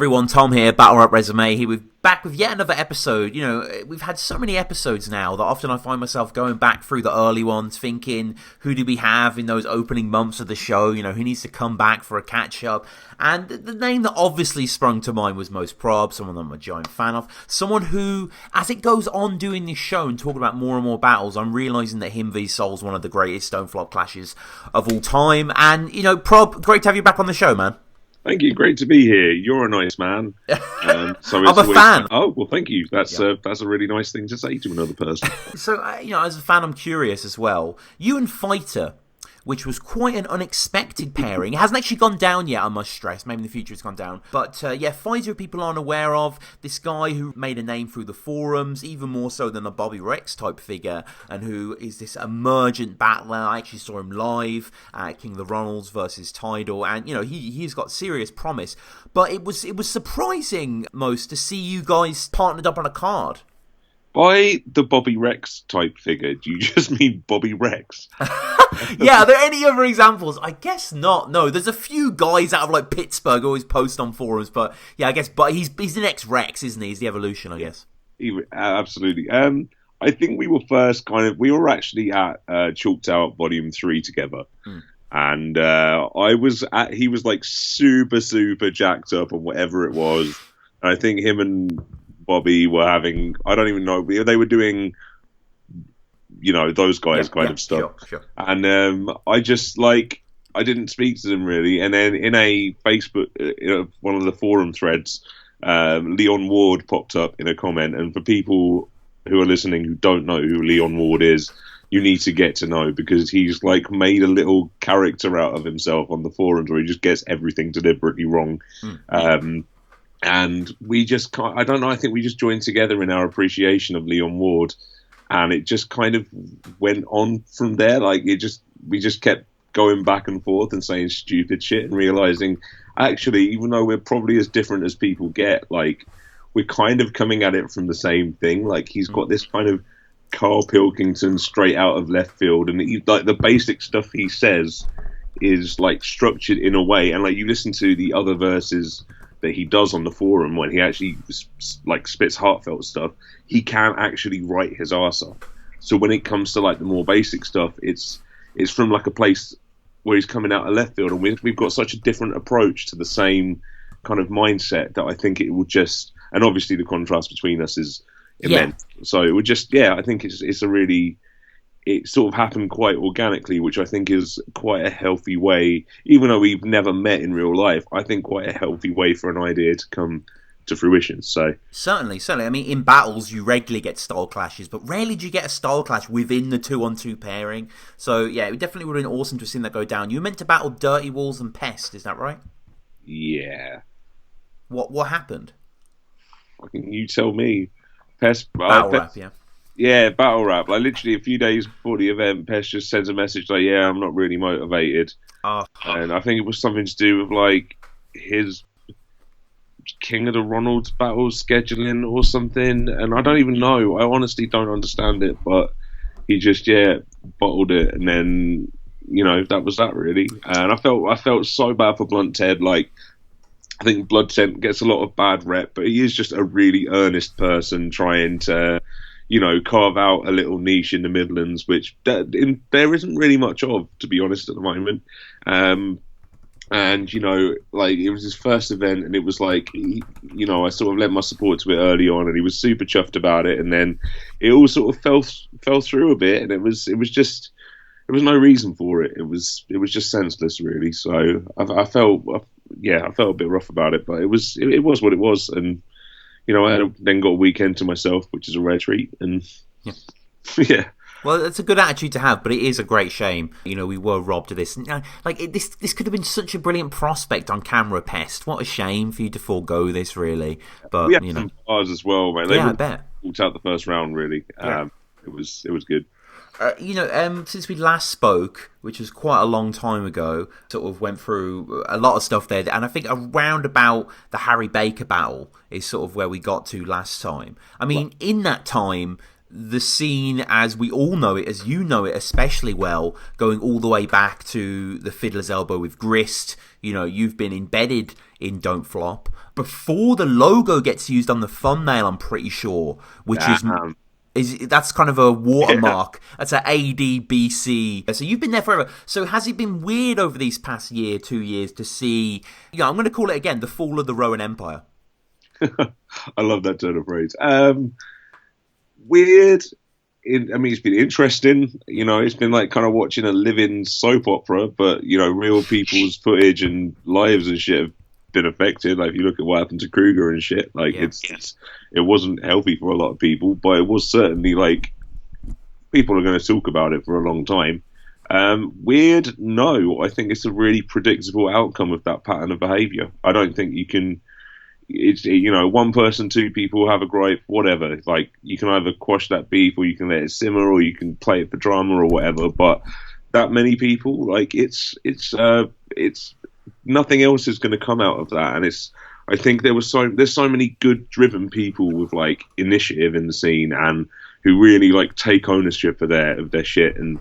everyone, Tom here, Battle Rap Resume here. We're back with yet another episode. You know, we've had so many episodes now that often I find myself going back through the early ones, thinking, who did we have in those opening months of the show? You know, who needs to come back for a catch-up? And the name that obviously sprung to mind was Mos Prob, someone I'm a giant fan of. Someone who, as it goes on doing this show and talking about more and more battles, I'm realising that him v Soul's one of the greatest Stone Flop clashes of all time. And, you know, Prob, great to have you back on the show, man. Thank you. Great to be here. You're a nice man. So I'm a fan. Oh, well, thank you. That's a really nice thing to say to another person. So, you know, as a fan, I'm curious as well. You and Fighter, which was quite an unexpected pairing. It hasn't actually gone down yet, I must stress. Maybe in the future it's gone down. But, yeah, Fighter people aren't aware of. This guy who made a name through the forums, even more so than a Bobby Rex type figure, and who is this emergent battler. I actually saw him live at King of the Ronalds versus Tidal, and, you know, he's got serious promise. But it was surprising, most, to see you guys partnered up on a card. By the Bobby Rex type figure, do you just mean Bobby Rex? Yeah, are there any other examples? I guess not. No, there's a few guys out of like Pittsburgh who always post on forums, but yeah, I guess. But he's the next Rex, isn't he? He's the evolution, I guess. Absolutely. I think we were actually at Chalked Out Volume 3 together. And he was like super jacked up on whatever it was. And I think him and Bobby were having, I don't even know, they were doing, you know, those guys kind of stuff. Sure. And I didn't speak to them really. And then in a Facebook, one of the forum threads, Leon Ward popped up in a comment. And for people who are listening who don't know who Leon Ward is, you need to get to know, because he's like made a little character out of himself on the forums where he just gets everything deliberately wrong. And we just can't, I don't know, I think we just joined together in our appreciation of Leon Ward, and it just kind of went on from there. Like we just kept going back and forth and saying stupid shit and realizing, actually, even though we're probably as different as people get, like we're kind of coming at it from the same thing. Like he's got this kind of Carl Pilkington straight out of left field, and like the basic stuff he says is like structured in a way, and like you listen to the other verses that he does on the forum when he actually like spits heartfelt stuff, he can actually write his arse off. So when it comes to like the more basic stuff, it's from like a place where he's coming out of left field, and we've got such a different approach to the same kind of mindset that I think it will just, and obviously the contrast between us is immense. So it would just, I think it's a really, it sort of happened quite organically, which I think is quite a healthy way, even though we've never met in real life, I think quite a healthy way for an idea to come to fruition. So Certainly. I mean, in battles, you regularly get style clashes, but rarely do you get a style clash within the 2-on-2 pairing. So, yeah, it definitely would have been awesome to have seen that go down. You were meant to battle Dirty Walls and Pest, is that right? Yeah. What happened? Fucking you tell me. Pest... Battle Rap, yeah. Yeah, battle rap. Like literally a few days before the event, Pest just sends a message like, "Yeah, I'm not really motivated," and I think it was something to do with like his King of the Ronalds battles scheduling or something. And I don't even know. I honestly don't understand it, but he just bottled it, and then that was that really. And I felt so bad for Blunt Ted. Like I think Blood Scent gets a lot of bad rep, but he is just a really earnest person trying to, carve out a little niche in the Midlands, which there isn't really much of, to be honest, at the moment. And, like, it was his first event, and it was like, I sort of lent my support to it early on, and he was super chuffed about it, and then it all sort of fell through a bit, and it was just, there was no reason for it. It was just senseless, really. So I felt a bit rough about it, but it was what it was, and I then got a weekend to myself, which is a rare treat, and yeah. Well, it's a good attitude to have, but it is a great shame. We were robbed of this. This could have been such a brilliant prospect on camera, Pest. What a shame for you to forego this, really. But we had some bars as well, man. I bet. Walked out the first round, really. It was good. Since we last spoke, which was quite a long time ago, sort of went through a lot of stuff there, and I think around about the Harry Baker battle is sort of where we got to last time. I mean, in that time, the scene as we all know it, as you know it especially well, going all the way back to the Fiddler's Elbow with Grist. You know, you've been embedded in Don't Flop. Before the logo gets used on the thumbnail, I'm pretty sure, which is that's kind of a watermark. Yeah. That's an ADBC. So you've been there forever. So has it been weird over these past 2 years to see, I'm going to call it again, the fall of the Rowan Empire? I love that turn of phrase. Weird. It's been interesting. You know, it's been like kind of watching a living soap opera, but, you know, real people's footage and lives and shit have been affected. Like, if you look at what happened to Kruger and shit, like, it wasn't healthy for a lot of people, but it was certainly, like, people are going to talk about it for a long time. Weird? No. I think it's a really predictable outcome of that pattern of behaviour. I don't think you can... It's, you know, one person, two people have a gripe, whatever. Like, you can either quash that beef, or you can let it simmer, or you can play it for drama or whatever. But that many people, like, it's nothing else is going to come out of that. And I think there's so many good driven people with like initiative in the scene, and who really like take ownership of their shit and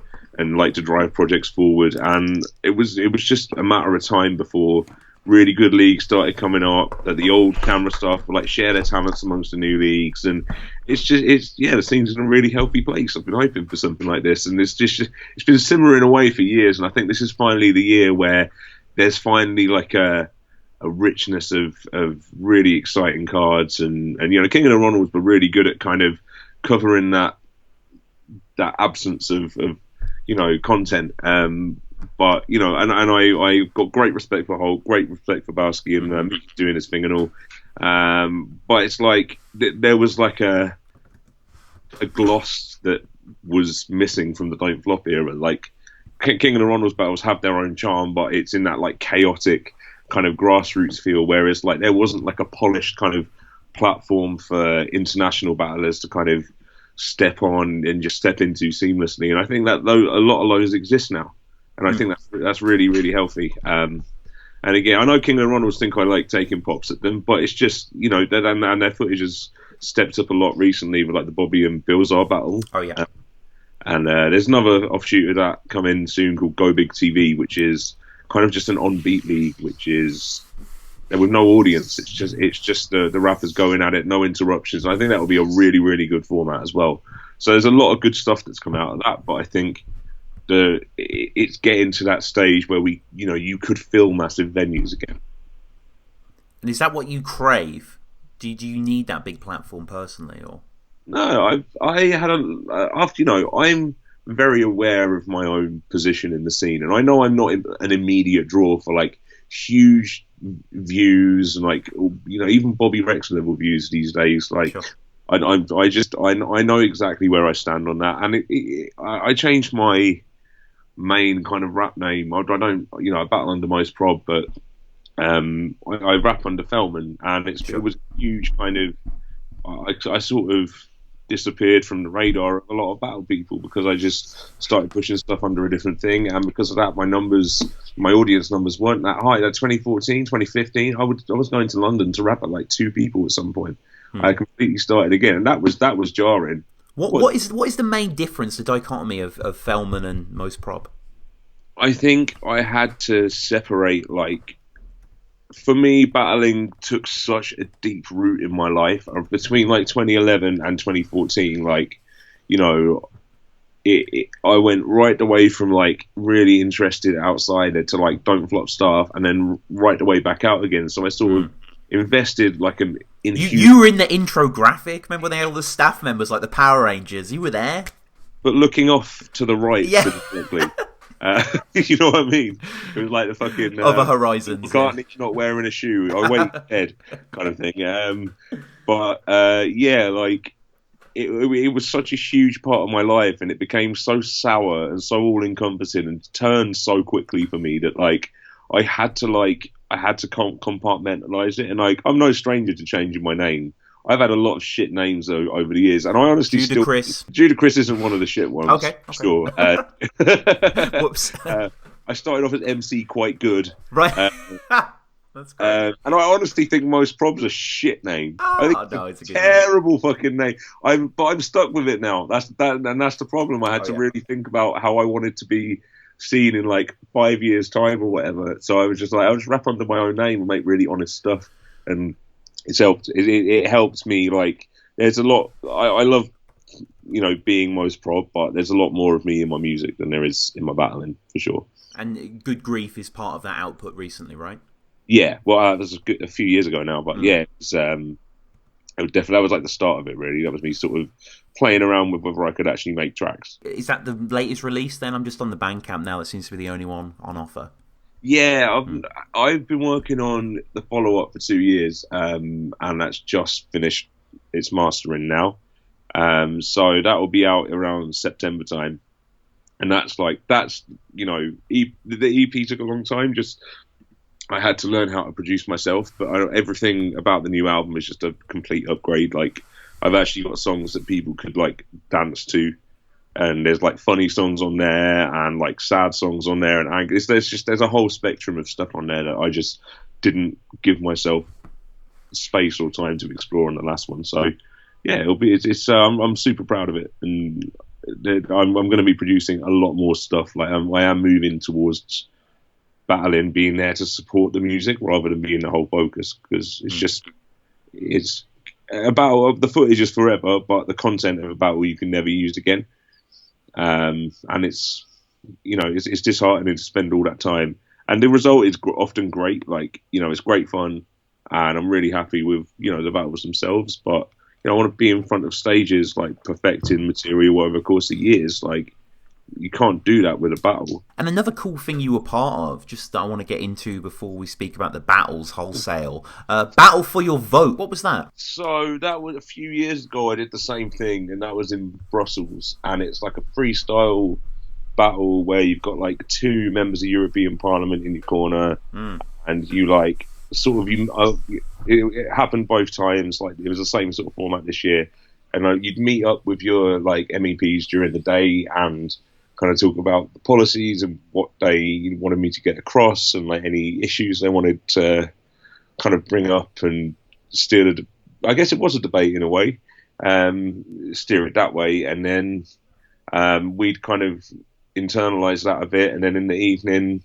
like to drive projects forward. And it was just a matter of time before really good leagues started coming up, that the old camera staff would like share their talents amongst the new leagues, and the scene's in a really healthy place. I've been hoping for something like this, and it's been simmering away for years, and I think this is finally the year where there's finally like a richness of really exciting cards, and you know, King of the Ronalds were really good at kind of covering that absence of you know, content. But, you know, and I got great respect for Holt, great respect for Bowski and doing his thing and all. But it's like there was like a gloss that was missing from the Don't Flop era. Like, King of the Ronalds battles have their own charm, but it's in that like chaotic kind of grassroots feel, whereas like there wasn't like a polished kind of platform for international battlers to kind of step on and just step into seamlessly. And I think that a lot of those exist now. And I think that's really, really healthy. And again, I know King of the Ronalds think I like taking pops at them, but it's just, you know, and their footage has stepped up a lot recently with like the Bobby and Bilzar battle. Oh, yeah. And there's another offshoot of that coming soon called Go Big TV, which is kind of just an on-beat league, which is with no audience. It's just the rappers going at it, no interruptions. And I think that will be a really, really good format as well. So there's a lot of good stuff that's come out of that, but I think it's getting to that stage where you could fill massive venues again. And is that what you crave? Do you need that big platform personally, or? No, I'm very aware of my own position in the scene, and I know I'm not an immediate draw for like huge views and like, you know, even Bobby Rex level views these days. Like, sure. I know exactly where I stand on that, and I changed my main kind of rap name. I don't, you know, I battle under Mos Prob, but I rap under Feldman, and it was a huge kind of. I sort of disappeared from the radar of a lot of battle people because I just started pushing stuff under a different thing, and because of that, my audience numbers weren't that high. Like 2014, 2015, I was going to London to rap at like 2 people at some point. I completely started again, and that was jarring. What is the main difference, the dichotomy of Feldman and Mos Prob? I think I had to separate, like, for me, battling took such a deep root in my life. Between like 2011 and 2014, like, you know, I went right away from like really interested outsider to like Don't Flop staff, and then right away back out again. So I sort of invested like you were in the intro graphic. Remember when they had all the staff members like the Power Rangers? You were there, but looking off to the right. Yeah. You know what I mean? It was like the fucking Other Horizons. Cartnage not wearing a shoe. I went dead kind of thing. But like it was such a huge part of my life, and it became so sour and so all encompassing, and turned so quickly for me that like I had to compartmentalize it. And like, I'm no stranger to changing my name. I've had a lot of shit names over the years, and I honestly Judacris isn't one of the shit ones. Okay. Sure. Whoops. I started off as MC Quite Good. Right. That's great. And I honestly think Mos Prob's a shit name. I think No, it's it's a a good name. terrible fucking name. I'm stuck with it now. That's the problem. I had to Yeah. really think about how I wanted to be seen in like 5 years' time or whatever. So I was just like, I'll just rap under my own name and make really honest stuff, and it's helped. It helped me. Like, there's a lot. I love, being Mos Prob, but there's a lot more of me in my music than there is in my battling, for sure. And Good Grief is part of that output recently, right? Yeah, well, that was a few years ago now, but yeah, it was definitely, that was like the start of it. Really, that was me sort of playing around with whether I could actually make tracks. Is that the latest release then? I'm just on the Bandcamp now. That seems to be the only one on offer. Yeah, I've been working on the follow up for 2 years, and that's just finished its mastering now. So that will be out around September time, and the EP took a long time. Just I had to learn how to produce myself, but everything about the new album is just a complete upgrade. Like, I've actually got songs that people could like dance to, and there's like funny songs on there and like sad songs on there, and there's a whole spectrum of stuff on there that I just didn't give myself space or time to explore on the last one. So yeah, I'm super proud of it, and I'm going to be producing a lot more stuff. Like, I am moving towards battling being there to support the music rather than being the whole focus, because it's about the footage is forever, but the content of a battle you can never use again. And it's disheartening to spend all that time, and the result is often great. Like, it's great fun, and I'm really happy with the battles themselves. But I want to be in front of stages, like perfecting material over the course of years. Like, you can't do that with a battle. And another cool thing you were part of, just that I want to get into before we speak about the battles wholesale, Battle for Your Vote. What was that? So that was a few years ago. I did the same thing, and that was in Brussels. And it's like a freestyle battle where you've got like two members of European Parliament in your corner, and you like it happened both times. Like, it was the same sort of format this year, and you'd meet up with your like MEPs during the day and kind of talk about the policies and what they wanted me to get across, and like any issues they wanted to kind of bring up and steer I guess it was a debate in a way, steer it that way, and then we'd kind of internalize that a bit, and then in the evening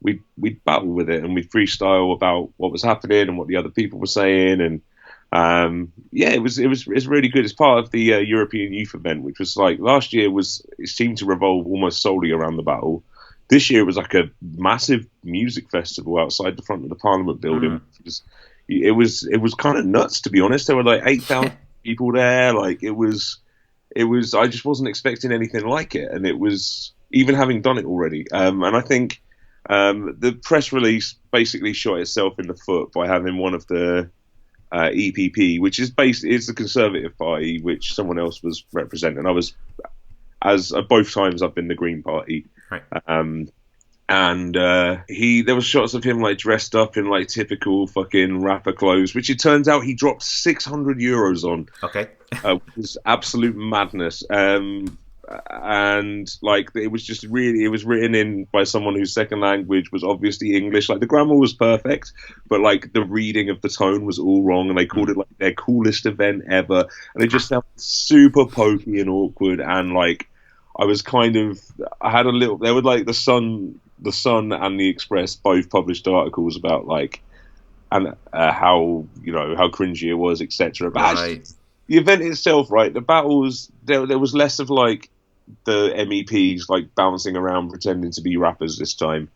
we'd battle with it, and we'd freestyle about what was happening and what the other people were saying, and it's really good. It's part of the European Youth event, which was like last year it seemed to revolve almost solely around the battle. This year it was like a massive music festival outside the front of the Parliament building. It was kind of nuts, to be honest. There were like 8,000 people there. Like, it was. I just wasn't expecting anything like it, and it was, even having done it already. And I think the press release basically shot itself in the foot by having one of the EPP, which is the Conservative Party, which someone else was representing. I was, both times I've been the Green Party, Right. And there was shots of him like dressed up in like typical fucking rapper clothes, which it turns out he dropped €600 on. Okay. Which was absolute madness. And like, it was written in by someone whose second language was obviously English. Like, the grammar was perfect, but like the reading of the tone was all wrong, and they called it like their coolest event ever, and it just sounded super pokey and awkward. And like, I had a little, there were like the Sun and the Express both published articles about like, and how cringy it was, etc. But actually, the event itself, right, the battles, there was less of like the MEPs like bouncing around pretending to be rappers this time.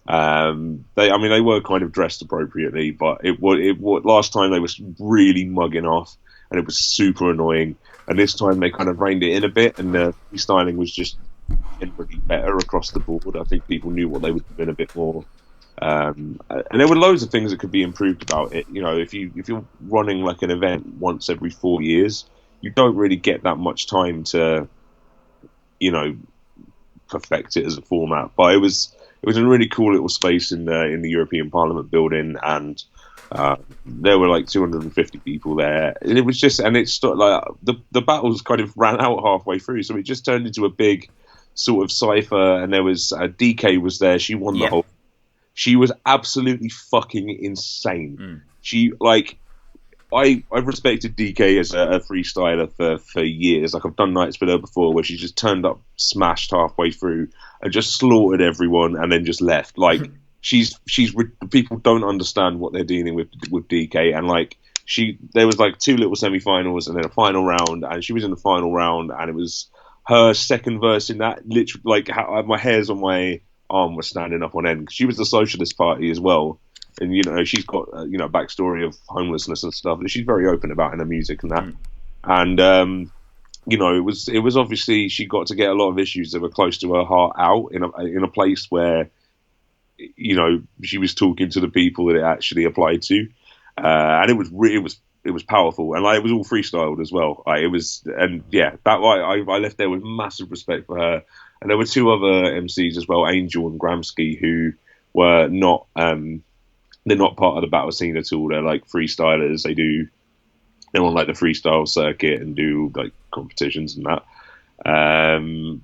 They were kind of dressed appropriately, but last time they was really mugging off, and it was super annoying. And this time they kind of reined it in a bit, and the styling was just generally better across the board. I think people knew what they were doing a bit more. And there were loads of things that could be improved about it. If you're running like an event once every 4 years, you don't really get that much time to, perfect it as a format. But it was a really cool little space in the European Parliament building, and there were like 250 people there, and it was just, and it's like the battles kind of ran out halfway through, so it just turned into a big sort of cipher. And there was DK was there. She won the whole. she was absolutely fucking insane. She like. I've respected DK as a freestyler for years. Like, I've done nights with her before where she just turned up smashed halfway through and just slaughtered everyone and then just left. Like, people don't understand what they're dealing with DK. And like, there was like 2 little semi-finals and then a final round, and she was in the final round, and it was her second verse in that. Literally, like, my hairs on my arm were standing up on end, because she was the Socialist Party as well. And, you know, she's got, you know, backstory of homelessness and stuff that she's very open about in her music and that. And, you know, it was obviously, she got to get a lot of issues that were close to her heart out in a place where, you know, she was talking to the people that it actually applied to. And it was powerful. And like, it was all freestyled as well. Like, it was, and yeah, I left there with massive respect for her. And there were 2 other MCs as well, Angel and Gramsci, who were not, they're not part of the battle scene at all. They're like freestylers. They're on like the freestyle circuit and do like competitions and that.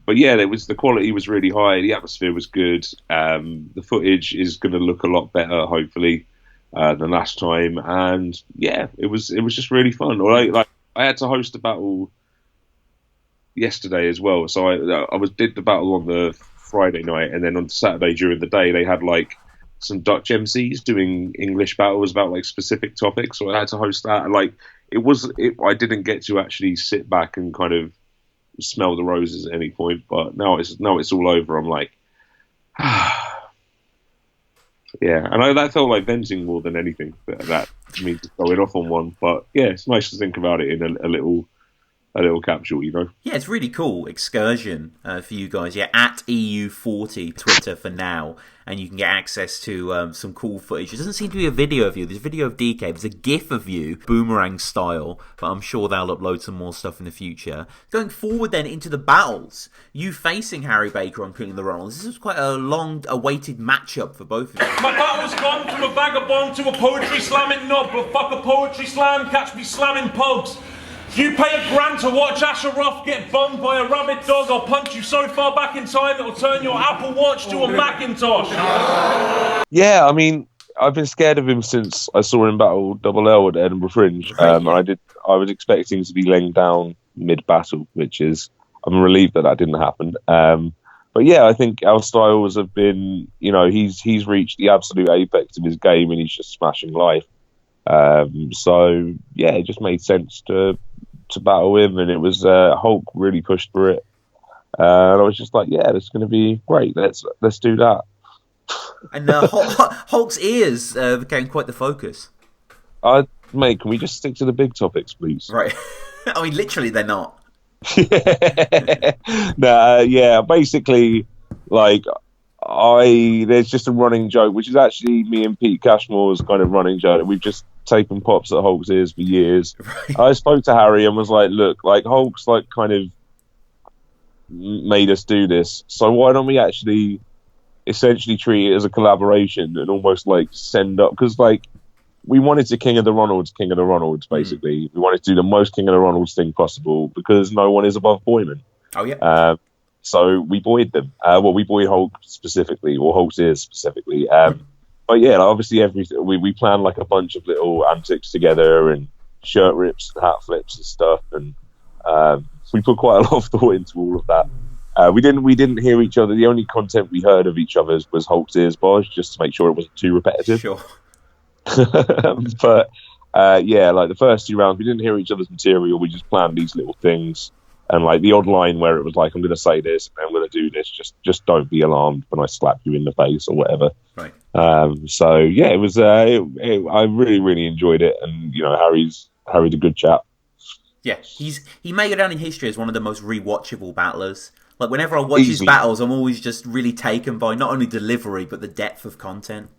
But yeah, the quality was really high. The atmosphere was good. The footage is going to look a lot better, hopefully, than last time. And yeah, it was just really fun. Like I had to host a battle yesterday as well. So I did the battle on the Friday night, and then on Saturday during the day they had like some Dutch MCs doing English battles about like specific topics, so I had to host that. And like, I didn't get to actually sit back and kind of smell the roses at any point, but now it's all over. I'm like, yeah, and that felt like venting more than anything. That me just going off on one, but yeah, it's nice to think about it in a little capsule, you know? Yeah, it's really cool excursion for you guys. Yeah, at EU40 Twitter for now, and you can get access to some cool footage. There doesn't seem to be a video of you. There's a video of DK. There's a GIF of you, boomerang style, but I'm sure they'll upload some more stuff in the future. Going forward then into the battles, you facing Harry Baker on King of the Ronalds. This was quite a long-awaited matchup for both of you. My battle's gone from a vagabond to a poetry slamming knob, but fuck a poetry slam, catch me slamming pugs. You pay $1,000 to watch Asheroth get bummed by a rabid dog, I'll punch you so far back in time it'll turn your Apple Watch to a Macintosh. Yeah, I mean, I've been scared of him since I saw him battle Double L at Edinburgh Fringe. I was expecting to be laying down mid-battle, I'm relieved that didn't happen. But yeah, I think our styles have been, you know, he's reached the absolute apex of his game and he's just smashing life. So yeah, it just made sense to battle him, and it was Hulk really pushed for it, and I was just like, yeah, this is going to be great. Let's do that. And Hulk's ears became quite the focus. Mate, can we just stick to the big topics, please? Right. I mean, literally, they're not. Yeah. Basically, like, there's just a running joke, which is actually me and Pete Cashmore's kind of running joke. We've just taken pops at Hulk's ears for years. Right. I spoke to Harry and was like, look, like, Hulk's like kind of made us do this, so why don't we actually essentially treat it as a collaboration and almost like send up, because like we wanted to King of the Ronalds basically. We wanted to do the most King of the Ronalds thing possible because no one is above Boyman. Oh yeah. So we buoyed them. We buoyed Hulk specifically, or Hulk's ears specifically. But yeah, obviously everything we planned like a bunch of little antics together, and shirt rips and hat flips and stuff, and we put quite a lot of thought into all of that. We didn't hear each other. The only content we heard of each other's was Hulk's ears bars, just to make sure it wasn't too repetitive. Sure. But yeah, like the first 2 rounds, we didn't hear each other's material. We just planned these little things. And like the odd line where it was like, I'm going to say this, and I'm going to do this. Just don't be alarmed when I slap you in the face or whatever. Right. So yeah, it was. I really, really enjoyed it, and you know, Harry's a good chap. Yeah, he made it down in history as one of the most rewatchable battlers. Like whenever I watch his battles, I'm always just really taken by not only delivery but the depth of content.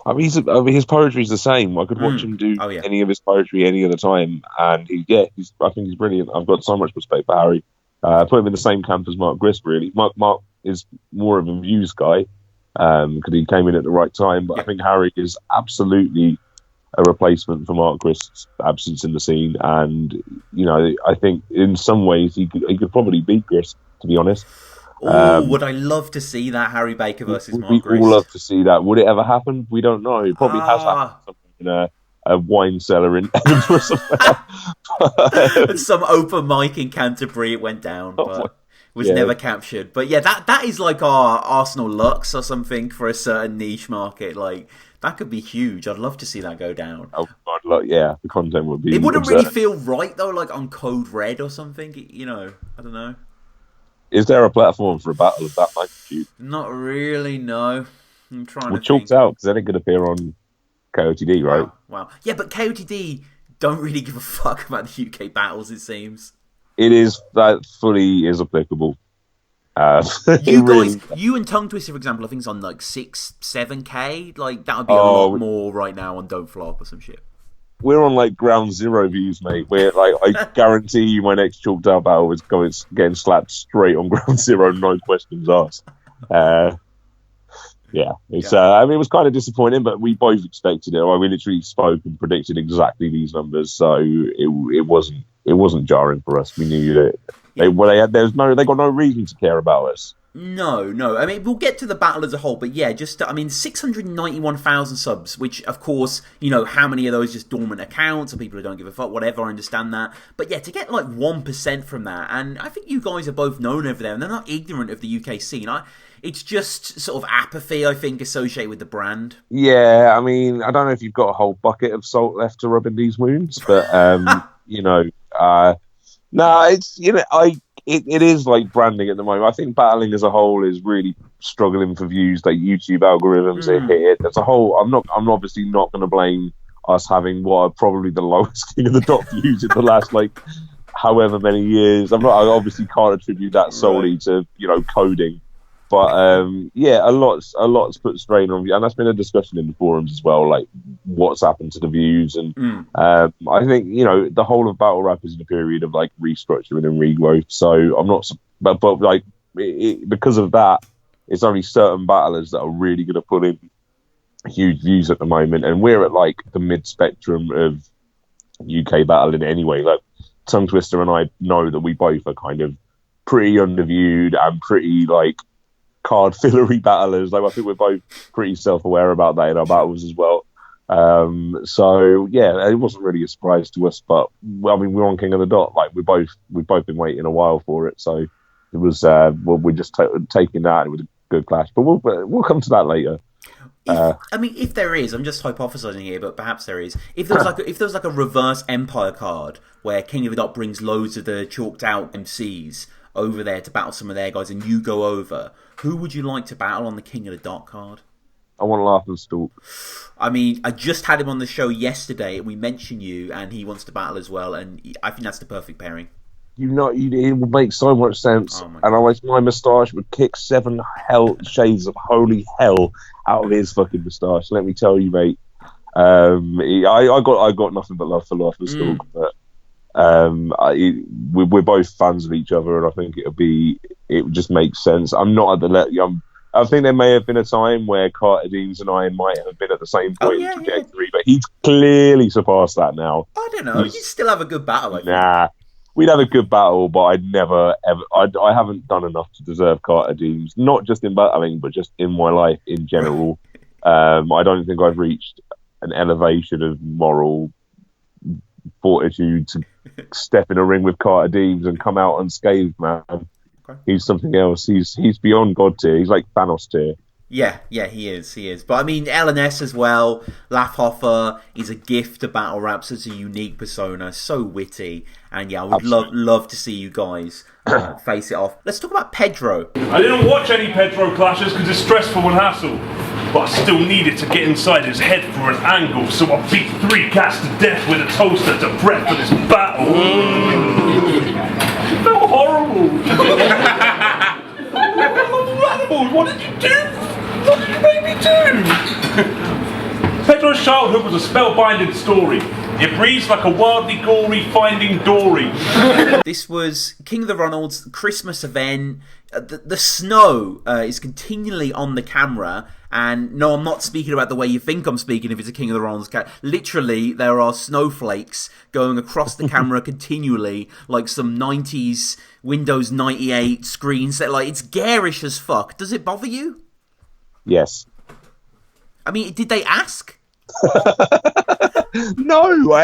I mean, his poetry's the same. I could watch him do any of his poetry any other time, and I think he's brilliant. I've got so much respect for Harry. Put him in the same camp as Mark Grisp, really. Mark is more of a views guy because he came in at the right time, but I think Harry is absolutely a replacement for Mark Grisp's absence in the scene, and you know, I think in some ways he could probably beat Grisp, to be honest. Oh, would I love to see that, Harry Baker versus Mark Grease? We all love to see that. Would it ever happen? We don't know. It probably has happened in a wine cellar in Edinburgh somewhere. At some open mic in Canterbury it went down, but was never captured. But yeah, that is like our Arsenal Lux or something for a certain niche market. Like, that could be huge. I'd love to see that go down. Oh God, the content would be. It wouldn't really feel right though, like on Code Red or something. You know, I don't know. Is there a platform for a battle of that magnitude? Not really, no. I'm trying to chalked out because then it could appear on KOTD, right? Wow. Yeah, but KOTD don't really give a fuck about the UK battles, it seems. It is, that fully is applicable. You and Tongue Twister, for example, I think it's on like 6-7k. Like, that would be a lot more right now on Don't Flop or some shit. We're on like ground zero views, mate. We're like, I guarantee you, my next chalked out battle is getting slapped straight on ground zero, no questions asked. I mean, it was kind of disappointing, but we both expected it. We literally spoke and predicted exactly these numbers, so it wasn't jarring for us. We knew that they got no reason to care about us. No. I mean, we'll get to the battle as a whole, but yeah, 691,000 subs, which, of course, you know, how many of those just dormant accounts or people who don't give a fuck, whatever, I understand that. But yeah, to get like 1% from that, and I think you guys are both known over there, and they're not ignorant of the UK scene. It's just sort of apathy, I think, associated with the brand. Yeah, I mean, I don't know if you've got a whole bucket of salt left to rub in these wounds, but, it is like branding at the moment. I think battling as a whole is really struggling for views. Like YouTube algorithms are hit as a whole. I'm obviously not going to blame us having what are probably the lowest King of the Dot views in the last however many years. I obviously can't attribute that solely to coding. But a lot's put strain on, and that's been a discussion in the forums as well, like what's happened to the views. And I think the whole of battle rap is in a period of like restructuring and regrowth. So I'm not, but because of that, it's only certain battlers that are really going to put in huge views at the moment, and we're at like the mid spectrum of UK battling anyway. Like Tongue Twister and I know that we both are kind of pretty underviewed and pretty like card fillery battlers. Like, I think we're both pretty self-aware about that in our battles as well. So yeah, it wasn't really a surprise to us, but I mean, we're on King of the Dot. Like, we've both been waiting a while for it, so it was we're just taking that. It was a good clash, but we'll come to that later. If there is, I'm just hypothesizing here, but perhaps there is. If there was like a reverse Empire card where King of the Dot brings loads of the chalked out MCs over there to battle some of their guys, and you go over, who would you like to battle on the King of the Dot card? I want to laugh and stalk. I mean, I just had him on the show yesterday, and we mentioned you, and he wants to battle as well, and I think that's the perfect pairing. It would make so much sense, and my moustache would kick 7 shades of holy hell out of his fucking moustache. Let me tell you, mate. I got nothing but love for Laugh and Stalk, but we're both fans of each other, and I think it would just make sense. I'm not at the I think there may have been a time where Carter Deans and I might have been at the same point in trajectory, but he's clearly surpassed that now. I don't know. You'd still have a good battle, I think. Nah. We'd have a good battle, but I'd never, ever... I haven't done enough to deserve Carter Deans, not just in battling, but just in my life in general. I don't think I've reached an elevation of moral fortitude to step in a ring with Carter Deans and come out unscathed, man. Okay. He's something else. He's beyond God tier. He's like Thanos tier. Yeah, he is. But I mean, LNS as well, Laughhoffer, is a gift to battle rap, such a unique persona, so witty, and yeah, I would love to see you guys face it off. Let's talk about Pedro. I didn't watch any Pedro clashes because it's stressful and hassle, but I still needed to get inside his head for an angle, so I beat 3 cats to death with a toaster to prep for this battle. It felt horrible. What did you do? What did you make me do? Pedro's childhood was a spellbinding story. It breathes like a wildly gory Finding Dory. This was King of the Ronalds Christmas event. The snow is continually on the camera, and no, I'm not speaking about the way you think I'm speaking if it's a King of the Ronalds. Literally, there are snowflakes going across the camera continually, like some 90s Windows 98 screen set. Like, it's garish as fuck. Does it bother you? Yes. I mean, did they ask? No,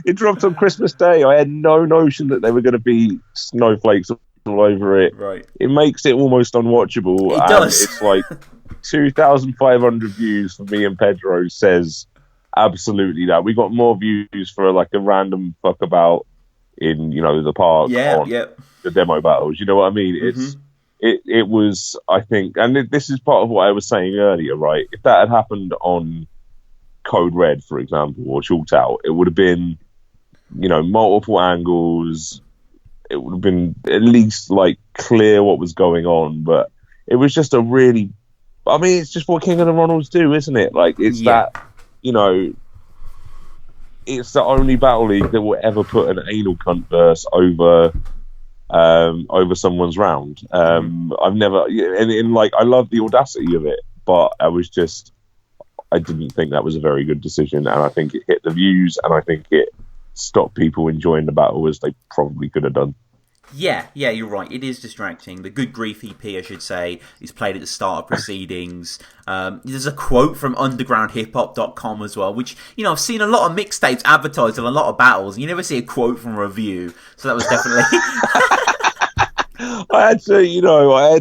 it dropped on Christmas Day. I had no notion that there were going to be snowflakes all over it. Right. It makes it almost unwatchable. It does. It's like 2,500 views for me and Pedro says absolutely that. We got more views for like a random fuck about in, the park on the demo battles. You know what I mean? Mm-hmm. It was, I think, and this is part of what I was saying earlier, right? If that had happened on Code Red, for example, or Chalked Out, it would have been, multiple angles. It would have been at least like clear what was going on, but it was just it's just what King of the Ronalds do, isn't it? Like, it's that, it's the only Battle League that will ever put an anal cunt verse over someone's round. I've never, and I love the audacity of it, but I didn't think that was a very good decision, and I think it hit the views, and I think it stopped people enjoying the battle as they probably could have done. Yeah, you're right. It is distracting. The Good Grief EP, I should say, is played at the start of proceedings. There's a quote from undergroundhiphop.com as well, which, I've seen a lot of mixtapes advertised in a lot of battles, and you never see a quote from a review. So that was definitely... I had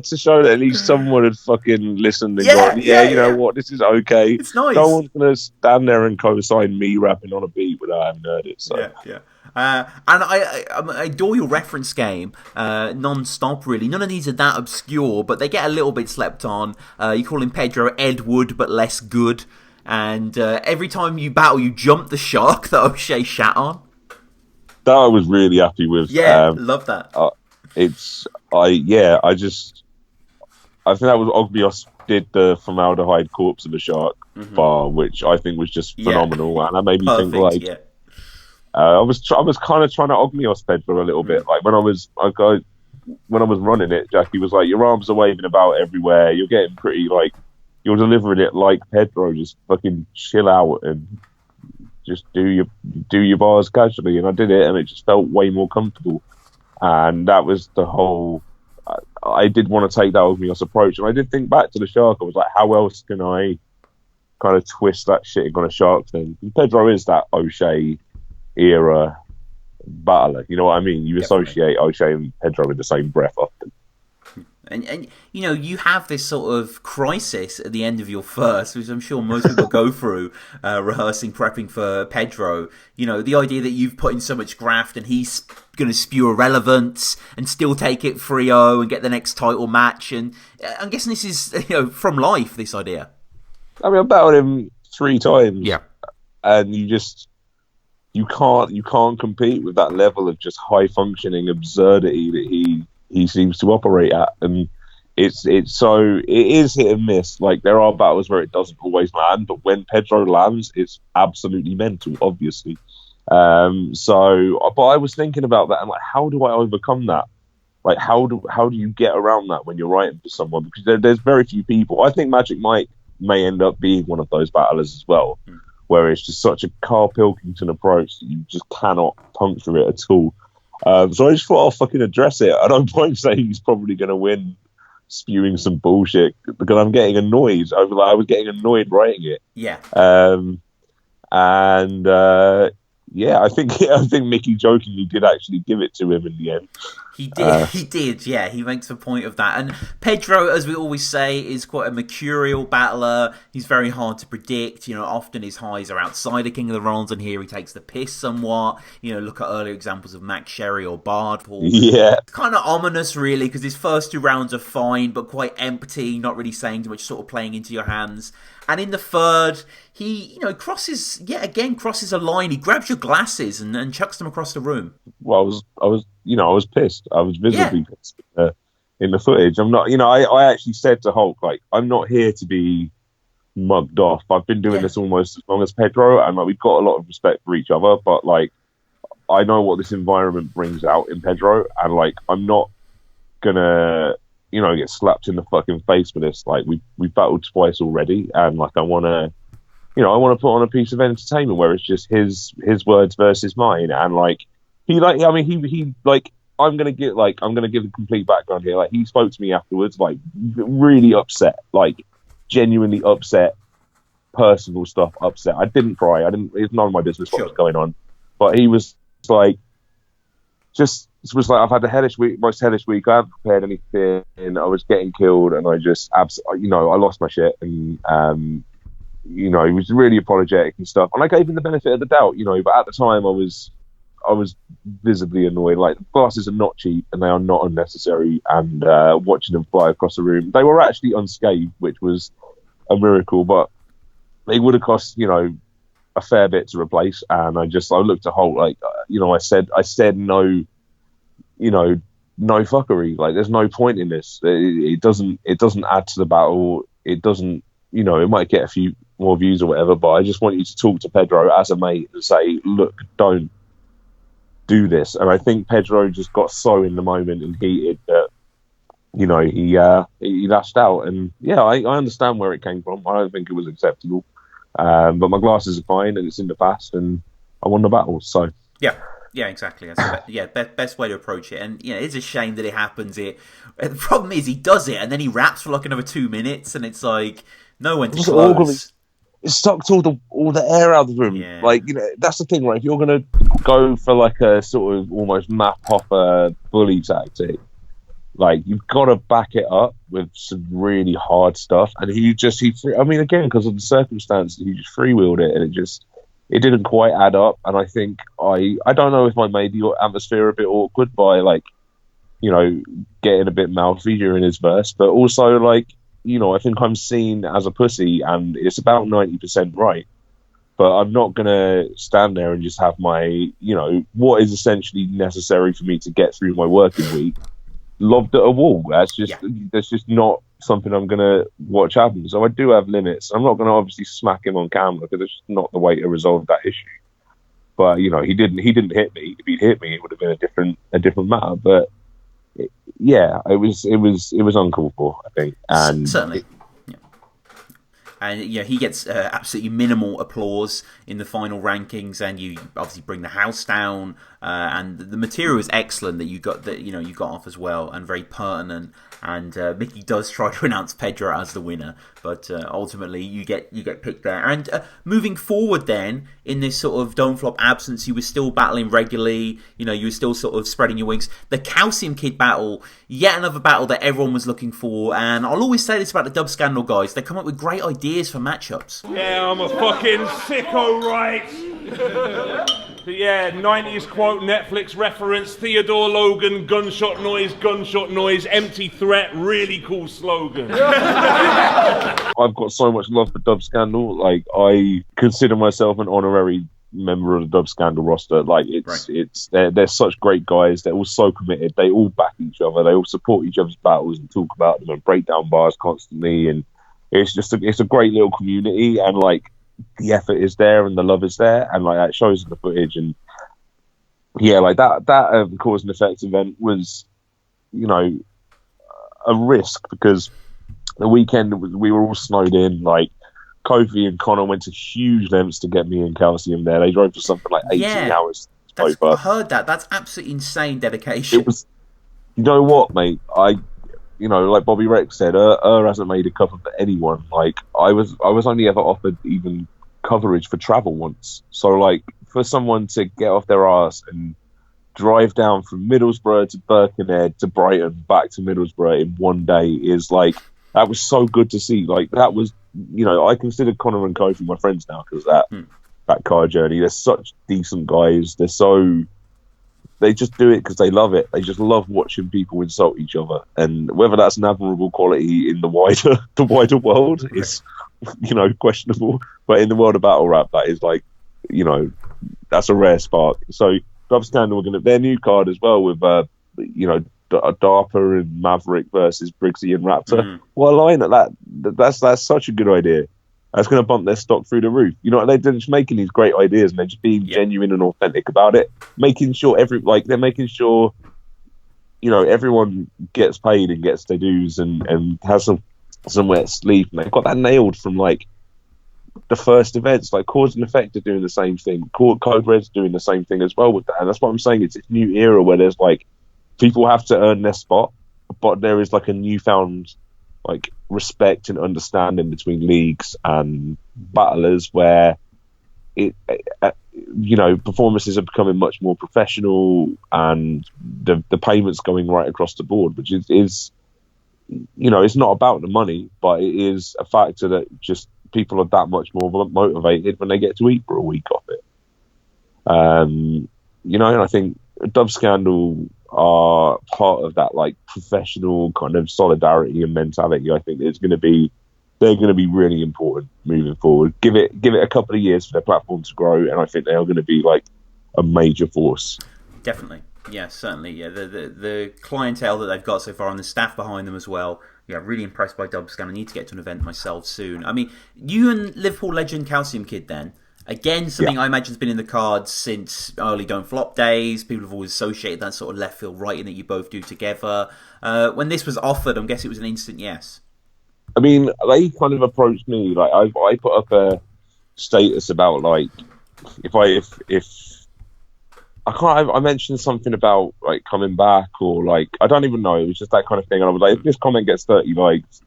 to show that at least someone had fucking listened and gone, you know what, this is okay. It's nice. No one's going to stand there and co-sign me rapping on a beat without having heard it. So. Yeah. And I adore your reference game, non-stop really. None of these are that obscure, but they get a little bit slept on. You call him Pedro Ed Wood, but less good. And every time you battle, you jump the shark that O'Shea shat on. That I was really happy with. Yeah, love that. I think that was Ogbios did the formaldehyde corpse of the shark bar, which I think was just phenomenal, and that made me think I was kind of trying to Ogmios Pedro a little bit, like when I was running it. Jackie was like, your arms are waving about everywhere, you're getting pretty like you're delivering it like Pedro, just fucking chill out and just do your bars casually, and I did it, and it just felt way more comfortable. And that was the whole. I did want to take that Ogmios approach, and I did think back to the shark. I was like, how else can I kind of twist that shit on a shark thing? And Pedro is that O'Shea era battler. You know what I mean? You associate O'Shea and Pedro in the same breath often. And you have this sort of crisis at the end of your first, which I'm sure most people go through, rehearsing, prepping for Pedro. The idea that you've put in so much graft and he's going to spew irrelevance and still take it 3-0 and get the next title match. And I'm guessing this is, from life, this idea. I mean, I battled him 3 times. Yeah. And you can't compete with that level of just high functioning absurdity that he seems to operate at, and it is hit and miss. Like, there are battles where it doesn't always land, but when Pedro lands, it's absolutely mental, obviously. But I was thinking about that, and like, how do I overcome that? Like, how do you get around that when you're writing for someone? Because there's very few people. I think Magic Mike may end up being one of those battlers as well, where it's just such a Carl Pilkington approach that you just cannot puncture it at all. So I just thought I'll fucking address it. I don't point saying he's probably going to win, spewing some bullshit, because I'm getting annoyed. I was getting annoyed writing it. Yeah. I think Mickey jokingly did actually give it to him in the end. He did. Yeah, he makes a point of that. And Pedro, as we always say, is quite a mercurial battler. He's very hard to predict. Often his highs are outside of King of the Ronalds, and here he takes the piss somewhat. Look at earlier examples of Max Sherry or Bard Paul. Yeah. It's kind of ominous, really, because his first 2 rounds are fine, but quite empty, not really saying too much, sort of playing into your hands. And in the third, he, crosses a line. He grabs your glasses and chucks them across the room. Well, I was pissed. I was visibly pissed in the footage. I'm not, I actually said to Hulk, like, I'm not here to be mugged off. I've been doing this almost as long as Pedro, and like we've got a lot of respect for each other. But like, I know what this environment brings out in Pedro, and like, I'm not gonna, get slapped in the fucking face for this. Like, we've battled twice already, and like, I want to put on a piece of entertainment where it's just his words versus mine, and like, he I'm gonna give the complete background here. Like, he spoke to me afterwards, like, really upset, like, genuinely upset, personal stuff upset. I didn't cry. It's none of my business what was going on, but he was like, I've had the most hellish week. I haven't prepared anything. I was getting killed, and I just I lost my shit, and he was really apologetic and stuff. And I gave him the benefit of the doubt, but at the time I was visibly annoyed. Like, the glasses are not cheap and they are not unnecessary. And watching them fly across the room, they were actually unscathed, which was a miracle. But they would have cost, a fair bit to replace. And I looked at Holt like, I said no, no fuckery. Like, there's no point in this. It doesn't add to the battle. It doesn't, it might get a few more views or whatever, but I just want you to talk to Pedro as a mate and say, look, don't do this. And I think Pedro just got so in the moment and heated that, he lashed out. And yeah, I understand where it came from. I don't think it was acceptable. But my glasses are fine, and it's in the past, and I won the battle. So yeah, exactly. That's best way to approach it. And it's a shame that it happens. The problem is he does it, and then he raps for like another 2 minutes, and it's like no one to close. It sucked all the air out of the room. Yeah. Like, that's the thing, right? If you're gonna go for like a sort of almost Matt Hoffa bully tactic, like, you've got to back it up with some really hard stuff. And again, because of the circumstances, he just freewheeled it, and it didn't quite add up. And I think I don't know if I made the atmosphere a bit awkward by, like, getting a bit mouthy during his verse, but also, like, I think I'm seen as a pussy, and it's about 90% right. But I'm not going to stand there and just have my, what is essentially necessary for me to get through my working week lobbed at a wall. That's just not something I'm going to watch happen. So I do have limits. I'm not going to obviously smack him on camera, because it's just not the way to resolve that issue. But, he didn't hit me. If he'd hit me, it would have been a different matter. But it was uncalled for, I think. And certainly. And he gets absolutely minimal applause in the final rankings, and you obviously bring the house down. And the material is excellent that you got off as well, and very pertinent. And Mickey does try to announce Pedro as the winner, but ultimately you get picked there. And moving forward, then in this sort of Don't Flop absence, you were still battling regularly. You were still sort of spreading your wings. The Calcium Kid battle, yet another battle that everyone was looking for. And I'll always say this about the Dub Scandal guys: they come up with great ideas for matchups. Yeah, I'm a fucking sicko, right? Yeah, 90s quote, Netflix reference, Theodore Logan, gunshot noise, empty threat, really cool slogan. I've got so much love for Dub Scandal. Like, I consider myself an honorary member of the Dub Scandal roster. Like, they're such great guys. They're all so committed. They all back each other. They all support each other's battles and talk about them and break down bars constantly. And it's a great little community. And like, the effort is there and the love is there, and like that shows in the footage. And yeah, like that cause and effect event was, a risk, because the weekend we were all snowed in. Like, Kofi and Connor went to huge lengths to get me and Calcium there. They drove for something like 18 hours. I heard that. That's absolutely insane dedication. It was, you know what, mate? Like Bobby Rex said, hasn't made a cover for anyone. Like, I was only ever offered even coverage for travel once. So, like, for someone to get off their arse and drive down from Middlesbrough to Birkenhead to Brighton back to Middlesbrough in one day is like, that was so good to see. Like, that was, I consider Connor and Kofi my friends now because of that car journey. They're such decent guys. They just do it because they love it. They just love watching people insult each other, and whether that's an admirable quality in the wider world is, questionable. But in the world of battle rap, that is like, that's a rare spark. So Dub Scandal are their new card as well with, DARPA and Maverick versus Briggsy and Raptor. What a line at that! That's such a good idea. That's going to bump their stock through the roof. You know, they're just making these great ideas, and they're just being genuine and authentic about it, making sure they're making sure, you know, everyone gets paid and gets their dues and has somewhere to sleep. And they've got that nailed from like the first events. Like Cause and Effect are doing the same thing. Code Red's doing the same thing as well with that. And that's what I'm saying. It's this new era where there's like people have to earn their spot, but there is like a newfound like respect and understanding between leagues and battlers where you know, performances are becoming much more professional and the payments going right across the board, which is, you know, it's not about the money, but it is a factor that just people are that much more motivated when they get to eat for a week off it. You know, and I think Dub Scandal are part of that like professional kind of solidarity and mentality. I think they're going to be really important moving forward. Give it a couple of years for their platform to grow, and I think they are going to be like a major force. Definitely, yeah, certainly, yeah. The clientele that they've got so far and the staff behind them as well. Yeah, really impressed by Dubscan. I need to get to an event myself soon. I mean, you and Liverpool legend Calcium Kid then. Again, something I imagine has been in the cards since early Don't Flop days. People have always associated that sort of left field writing that you both do together. When this was offered, I'm guessing it was an instant yes. I mean, they kind of approached me. Like I put up a status about like if I mentioned something about like coming back or like I don't even know. It was just that kind of thing. And I was like, if this comment gets 30 likes,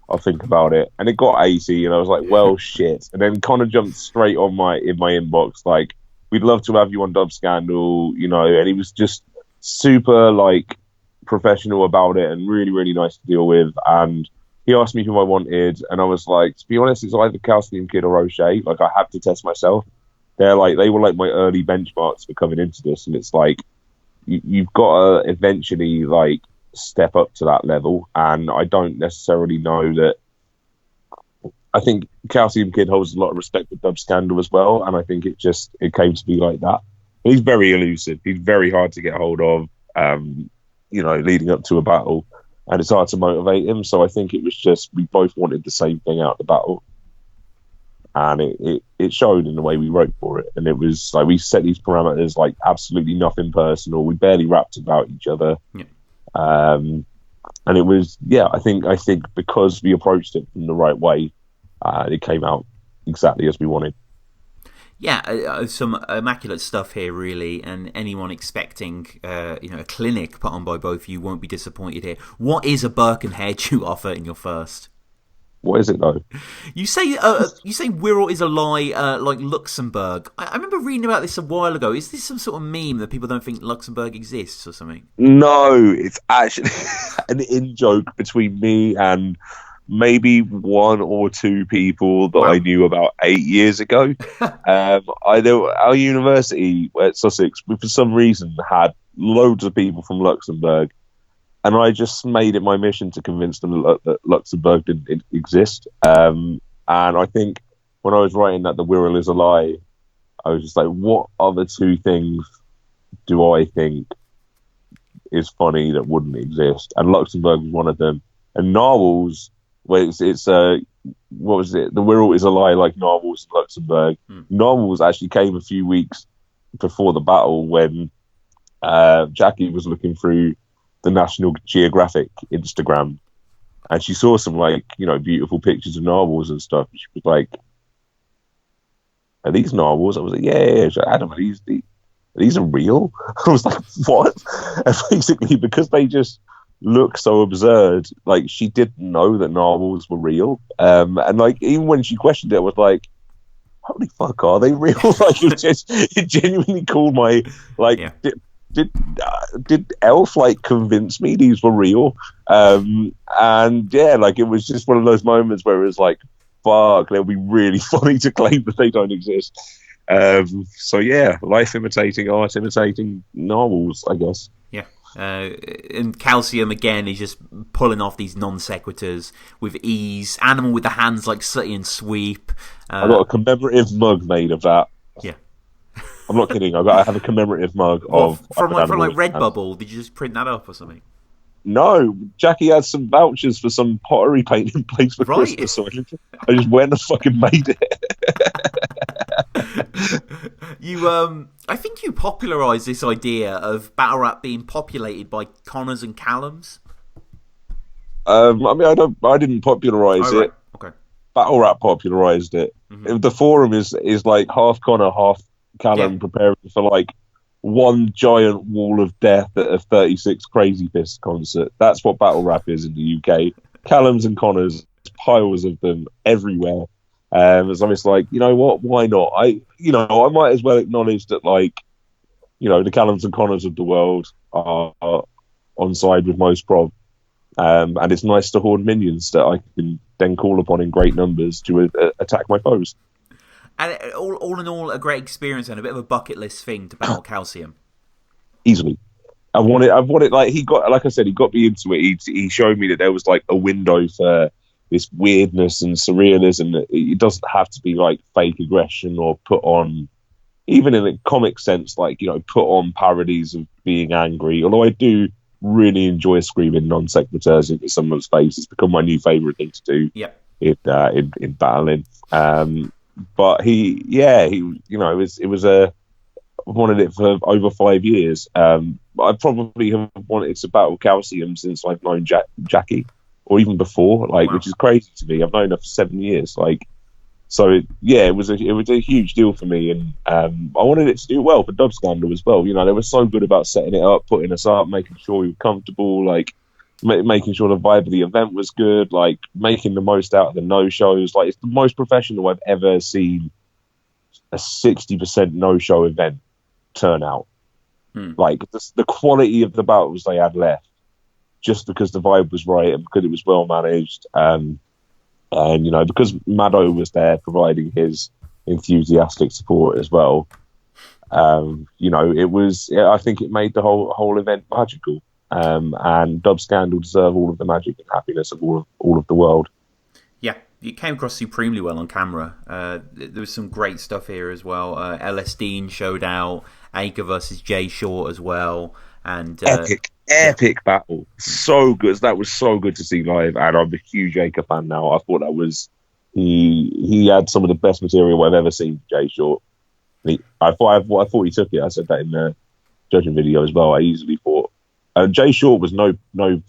I'll think about it. And it got 80, and I was like, well, shit. And then Connor jumped straight on my inbox like, we'd love to have you on Dub Scandal, you know. And he was just super like professional about it and really, really nice to deal with. And he asked me who I wanted, and I was like, to be honest, it's either Calcium Kid or O'Shea. Like, I have to test myself. They were like my early benchmarks for coming into this, and it's like you've got to eventually like step up to that level. And I don't necessarily know that. I think Calcium Kid holds a lot of respect for Dub Scandal as well, and I think it came to be like that. He's very elusive. He's very hard to get hold of. You know, leading up to a battle. And it's hard to motivate him, so I think it was just we both wanted the same thing out of the battle, and it showed in the way we wrote for it. And it was like we set these parameters like absolutely nothing personal. We barely rapped about each other, and it was I think because we approached it from the right way, it came out exactly as we wanted. Yeah, some immaculate stuff here, really, and anyone expecting a clinic put on by both of you won't be disappointed here. What is a Birkenhead you offer in your first? What is it though? You say Wirral is a lie, like Luxembourg. I remember reading about this a while ago. Is this some sort of meme that people don't think Luxembourg exists or something? No, it's actually an in-joke between me and maybe one or two people that I knew about 8 years ago. I know our university at Sussex, we for some reason had loads of people from Luxembourg, and I just made it my mission to convince them that Luxembourg didn't exist. And I think when I was writing that the Wirral is a lie, I was just like, what other two things do I think is funny that wouldn't exist? And Luxembourg was one of them. And Narwhals, where it's what was it? The Wirral is a lie, like Narwhals in Luxembourg. Narwhals actually came a few weeks before the battle when Jackie was looking through the National Geographic Instagram, and she saw some like beautiful pictures of narwhals and stuff. She was like, "Are these narwhals?" I was like, "Yeah." She's like, "Adam, are these are real?" I was like, "What?" And basically, because they just look so absurd, like she didn't know that narwhals were real, and like even when she questioned it, I was like, "Holy fuck, are they real?" Like it genuinely called my like. Yeah. Did Elf like convince me these were real? And yeah, like it was just one of those moments where it was like, fuck, they'll be really funny to claim that they don't exist. So yeah, life imitating art, imitating narwhals, I guess. Yeah. And Calcium again is just pulling off these non sequiturs with ease. Animal with the hands like Sooty and Sweep. I got a commemorative mug made of that. Yeah. I'm not kidding. I have a commemorative mug of from like Redbubble. Did you just print that up or something? No, Jackie had some vouchers for some pottery painting place for Christmas, so I just went and fucking made it. I think you popularised this idea of battle rap being populated by Connors and Callums. I mean, I didn't popularise it. Okay. Battle rap popularised it. Mm-hmm. The forum is like half Connor, half Callum preparing for like one giant wall of death at a 36 Crazy Fist concert. That's what battle rap is in the UK. Callums and Connors, piles of them everywhere. So it's like, you know what? Why not? I might as well acknowledge that, like, you know, the Callums and Connors of the world are on side with Mos Prob. And it's nice to hoard minions that I can then call upon in great numbers to attack my foes. And all in all, a great experience and a bit of a bucket list thing to battle Calcium. Easily. I want it like he got me into it. He showed me that there was like a window for this weirdness and surrealism. It doesn't have to be like fake aggression or put on, even in a comic sense, like, you know, put on parodies of being angry. Although I do really enjoy screaming non sequiturs into someone's face. It's become my new favourite thing to do. Yeah. In battling. But he, you know, it was a. I've wanted it for over 5 years. I probably have wanted to battle Calcium since I've known Jackie, or even before, like, wow. Which is crazy to me. I've known her for 7 years, like, so it was a huge deal for me, and I wanted it to do well for Dub Scandal as well. You know, they were so good about setting it up, putting us up, making sure we were comfortable, like making sure the vibe of the event was good, like making the most out of the no-shows. Like, it's the most professional I've ever seen a 60% no-show event turn out. Like, the quality of the battles they had left, just because the vibe was right and because it was well managed, and you know, because Maddo was there providing his enthusiastic support as well. You know, I think it made the whole event magical. And Dub Scandal deserve all of the magic and happiness of all of the world. Yeah, it came across supremely well on camera. There was some great stuff here as well. LS Dean showed out, Acre versus Jay Short as well, and epic battle, so good. That was so good to see live, and I'm a huge Acre fan now. I thought that was he had some of the best material I've ever seen. Jay Short, I thought he took it. I said that in the judging video as well. I easily thought. Jay Short was no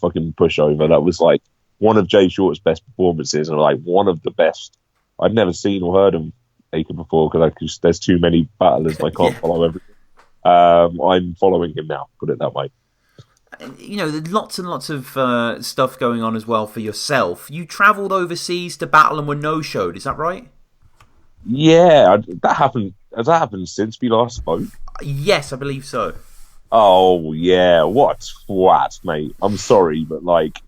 fucking pushover. That was like one of Jay Short's best performances, and like one of the best. I'd never seen or heard of Acre before because there's too many battlers and I can't follow everything. I'm following him now, put it that way. You know, there's lots and lots of stuff going on as well for yourself. You travelled overseas to battle and were no-showed, is that right? Yeah, that happened. Has that happened since we last spoke? Yes, I believe so. Oh yeah, what a twat, mate. I'm sorry, but like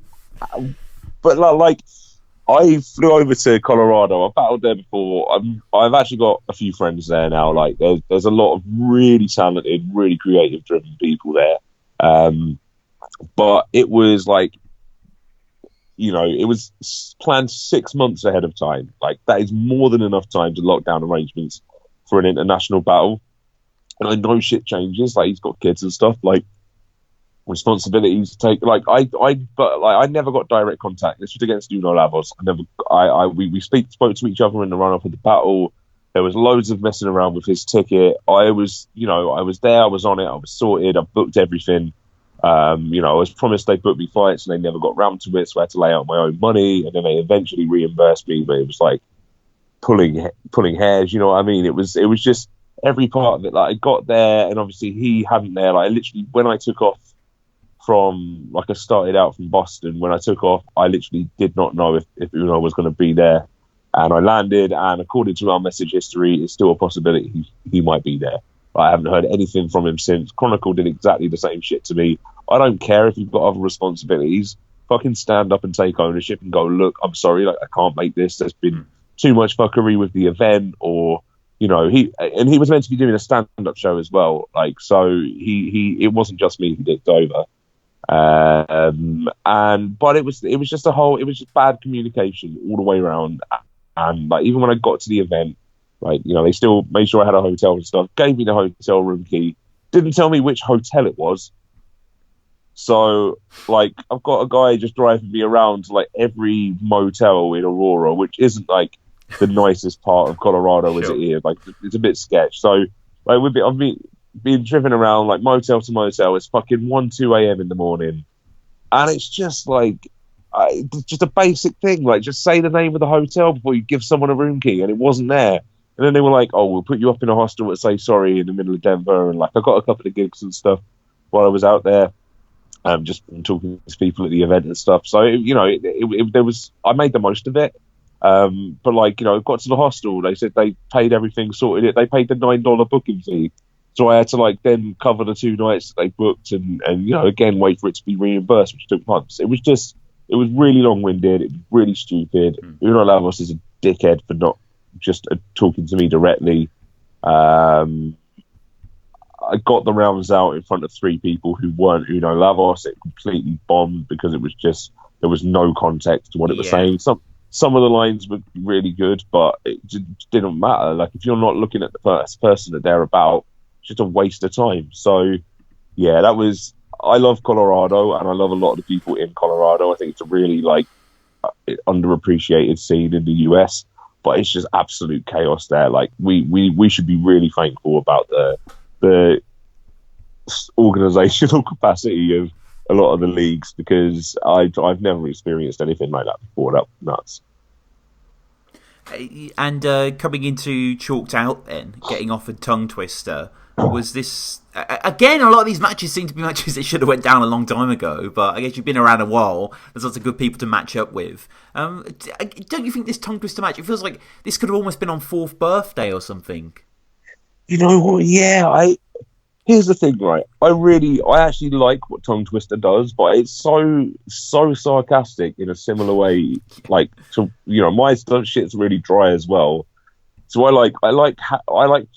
I flew over to Colorado. I've battled there before. I've actually got a few friends there now. Like, there's a lot of really talented, really creative, driven people there. But it was like, you know, it was planned 6 months ahead of time. Like, that is more than enough time to lock down arrangements for an international battle. And I know shit changes. Like, he's got kids and stuff. Like, responsibilities to take. Like, I never got direct contact. This was against Uno Lavos. We spoke to each other in the run up of the battle. There was loads of messing around with his ticket. I was there. I was on it. I was sorted. I booked everything. You know, I was promised they booked me flights, and they never got round to it. So I had to lay out my own money, and then they eventually reimbursed me. But it was like pulling hairs. You know what I mean? It was just every part of it. Like, I got there, and obviously he hadn't there. Like, literally, when I took off from, like, I started out from Boston. When I took off, I literally did not know if Uno was going to be there. And I landed, and according to our message history, it's still a possibility he might be there. But I haven't heard anything from him since. Chronicle did exactly the same shit to me. I don't care if you've got other responsibilities. Fucking stand up and take ownership and go, look, I'm sorry, like, I can't make this. There's been too much fuckery with the event, or, you know, he was meant to be doing a stand-up show as well. Like, so it wasn't just me who dicked over. But it was just bad communication all the way around. And like, even when I got to the event, like, you know, they still made sure I had a hotel and stuff, gave me the hotel room key, didn't tell me which hotel it was. So, like, I've got a guy just driving me around to, like, every motel in Aurora, which isn't, like, the nicest part of Colorado as it is. Like, it's a bit sketch. So, like, I've been driven around, like, motel to motel. It's fucking 1, 2 a.m. in the morning. And it's just, like, just a basic thing. Like, just say the name of the hotel before you give someone a room key. And it wasn't there. And then they were like, oh, we'll put you up in a hostel at Say Sorry in the middle of Denver. And, like, I got a couple of gigs and stuff while I was out there. Just talking to people at the event and stuff. So, you know, I made the most of it. But, like, you know, got to the hostel. They said they paid everything, sorted it. They paid the $9 booking fee. So I had to, like, then cover the 2 nights that they booked and, you know, again, wait for it to be reimbursed, which took months. It was really long-winded. It was really stupid. Uno Lavos is a dickhead for not just talking to me directly. I got the rounds out in front of 3 people who weren't Uno Lavos. It completely bombed because it was just, there was no context to what it was saying. Some of the lines were really good, but it didn't matter. Like, if you're not looking at the first person that they're about, it's just a waste of time. So, yeah, I love Colorado, and I love a lot of the people in Colorado. I think it's a really, like, underappreciated scene in the US, but it's just absolute chaos there. Like, we should be really thankful about the organizational capacity of a lot of the leagues, because I've never experienced anything like that before. That was nuts. And coming into Chalked Out, then getting offered Tongue Twister, was this again? A lot of these matches seem to be matches that should have went down a long time ago, but I guess you've been around a while. There's lots of good people to match up with. Don't you think this Tongue Twister match? It feels like this could have almost been on 4th birthday or something. You know what? Yeah, here's the thing, right? I actually like what Tongue Twister does, but it's so sarcastic in a similar way. Like, to, you know, my shit's really dry as well. So I like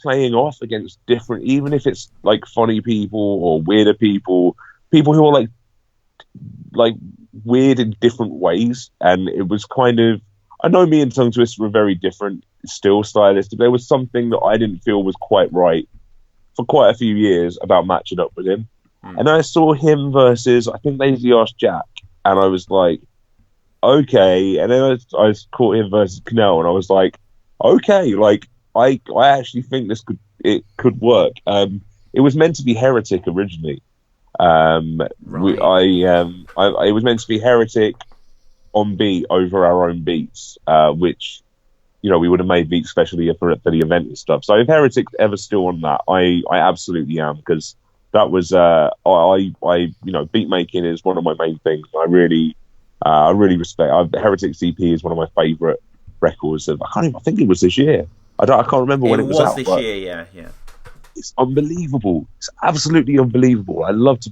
playing off against different, even if it's like funny people or weirder people who are like weird in different ways. And it was kind of, I know me and Tongue Twister were very different, still stylistic. There was something that I didn't feel was quite right for quite a few years about matching up with him. And I saw him versus, I think Lazy Ass Jack, and I was like, okay. And then I caught him versus Canel, and I was like, okay, like, I actually think it could work. It was meant to be Heretic originally. Right. It was meant to be Heretic on beat over our own beats, which, you know, we would have made beats especially for the event and stuff. So if Heretic's ever still on that, I absolutely am, because that was you know, beat making is one of my main things. I really respect. Heretic's EP is one of my favourite records of, I think it was this year. I can't remember when it was out. It was this year, yeah. It's unbelievable. It's absolutely unbelievable. I'd love to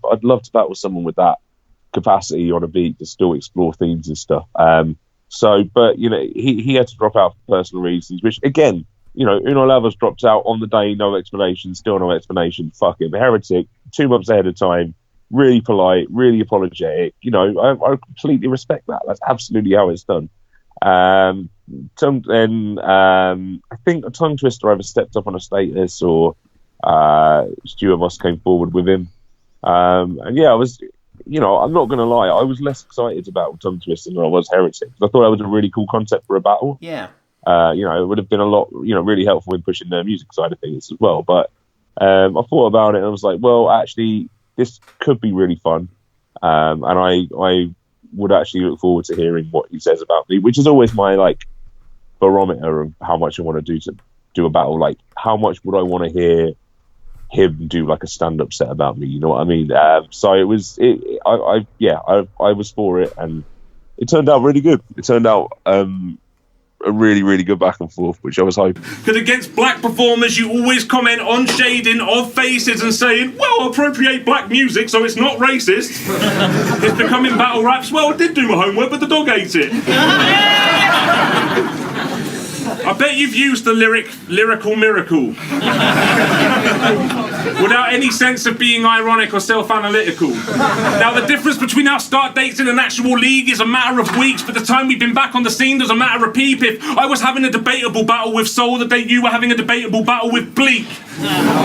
battle someone with that capacity on a beat to still explore themes and stuff. But you know, he had to drop out for personal reasons, which again, you know, Uno Lavos dropped out on the day, no explanation, still no explanation. Fuck him. Heretic, 2 months ahead of time, really polite, really apologetic. You know, I completely respect that. That's absolutely how it's done. I think a Tongue Twister either stepped up on a status or Stuart Moss came forward with him. And yeah, I was, you know, I'm not going to lie, I was less excited about Tongue Twister than I was Heretic. I thought that was a really cool concept for a battle. Yeah. You know, it would have been a lot, you know, really helpful in pushing the music side of things as well. But I thought about it and I was like, well, actually, this could be really fun. And I would actually look forward to hearing what he says about me, which is always my, like, barometer of how much I want to do a battle. Like, how much would I want to hear him do, like, a stand-up set about me? You know what I mean? So I was for it, and it turned out really good. It turned out a really, really good back and forth, which I was hoping. Because against black performers, you always comment on shading of faces and saying, well, appropriate black music so it's not racist. It's becoming battle raps. Well, I did do my homework, but the dog ate it. I bet you've used the lyrical miracle without any sense of being ironic or self-analytical. Now, the difference between our start dates in an actual league is a matter of weeks, but the time we've been back on the scene does a matter of peep. If I was having a debatable battle with Soul the day you were having a debatable battle with Bleak,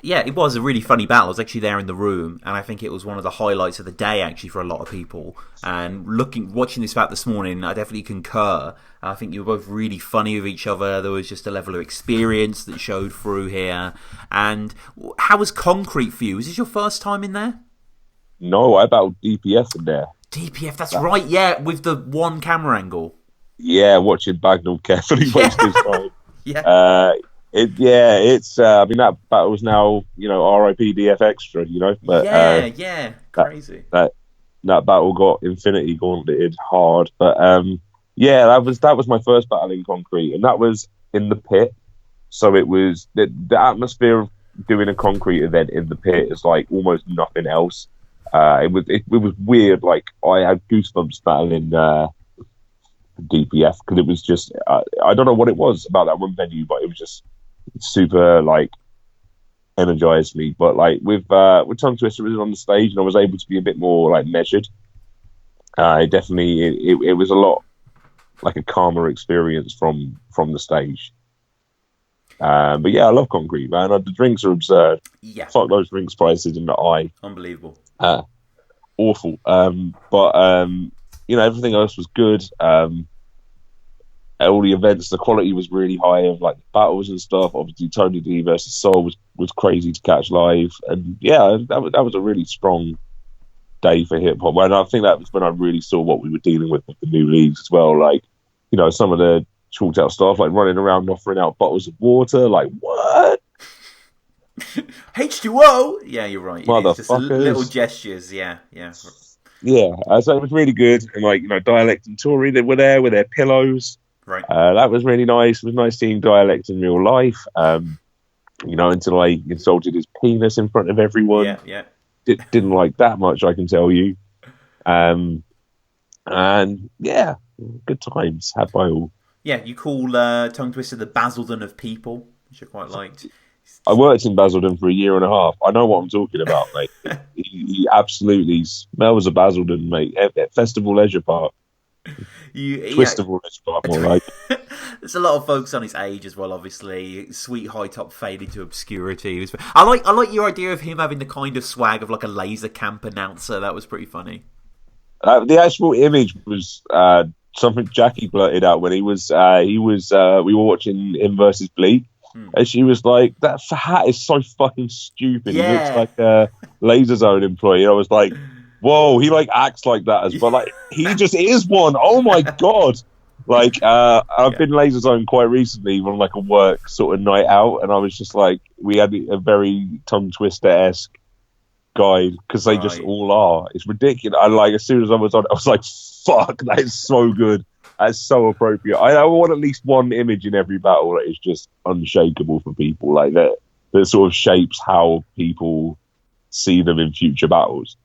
Yeah, it was a really funny battle. I was actually there in the room, and I think it was one of the highlights of the day, actually, for a lot of people. And watching this back this morning, I definitely concur. I think you were both really funny with each other. There was just a level of experience that showed through here. And how was Concrete for you? Was this your first time in there? No, I battled DPF in there. DPF, that's right, yeah, with the one camera angle. Yeah, watching Bagnall carefully waste his time. Yeah. I mean, that battle was now, RIP DF Extra, But, crazy. That battle got Infinity Gauntleted hard. But, that was my first battle in Concrete, and that was in the pit. So it was, the atmosphere of doing a Concrete event in the pit is like almost nothing else. It was weird. Like, I had goosebumps battling DPF because it was just I don't know what it was about that one venue, but it was just super like energized me. But like with Tongue Twister was on the stage, and I was able to be a bit more like measured. It was a lot like a calmer experience from the stage. But yeah, I love Concrete, man. The drinks are absurd. Yeah, fuck those drinks prices in the eye. Unbelievable. Awful. Everything else was good. All the events, the quality was really high of like battles and stuff. Obviously, Tony D versus Soul was crazy to catch live, and yeah, that was a really strong day for hip hop. And I think that was when I really saw what we were dealing with the new leagues as well. Like, some of the chalked out stuff, like running around offering out bottles of water. Like, what? H2O. Yeah, you're right. Motherfuckers. Just little gestures. Yeah. Yeah, so it was really good, and like Dialect and Tory, they were there with their pillows. Right. That was really nice. It was nice seeing Dialect in real life. Until I insulted his penis in front of everyone. Yeah. Didn't like that much, I can tell you. And yeah, good times had by all. Yeah, you call Tongue Twister the Basildon of people, which I quite liked. I worked in Basildon for a year and a half. I know what I'm talking about, mate. he absolutely smells of Basildon, mate. At Festival Leisure Park. Twistable Leisure Park, more like. There's a lot of folks on his age as well, obviously. Sweet High Top faded to obscurity. I like your idea of him having the kind of swag of like a laser camp announcer. That was pretty funny. The actual image was something Jackie blurted out when we were watching him versus Bleak. And she was like, that hat is so fucking stupid. Yeah. He looks like a Laser Zone employee. I was like, whoa, he like acts like that as well. Like, he just is one. Oh my God. Like, I've been Laser Zone quite recently on like a work sort of night out, and I was just like, we had a very Tongue Twister-esque guide because they just all are. It's ridiculous. I like, as soon as I was on, I was like, fuck, that is so good. That's so appropriate. I want at least one image in every battle that is just unshakable for people, like that sort of shapes how people see them in future battles.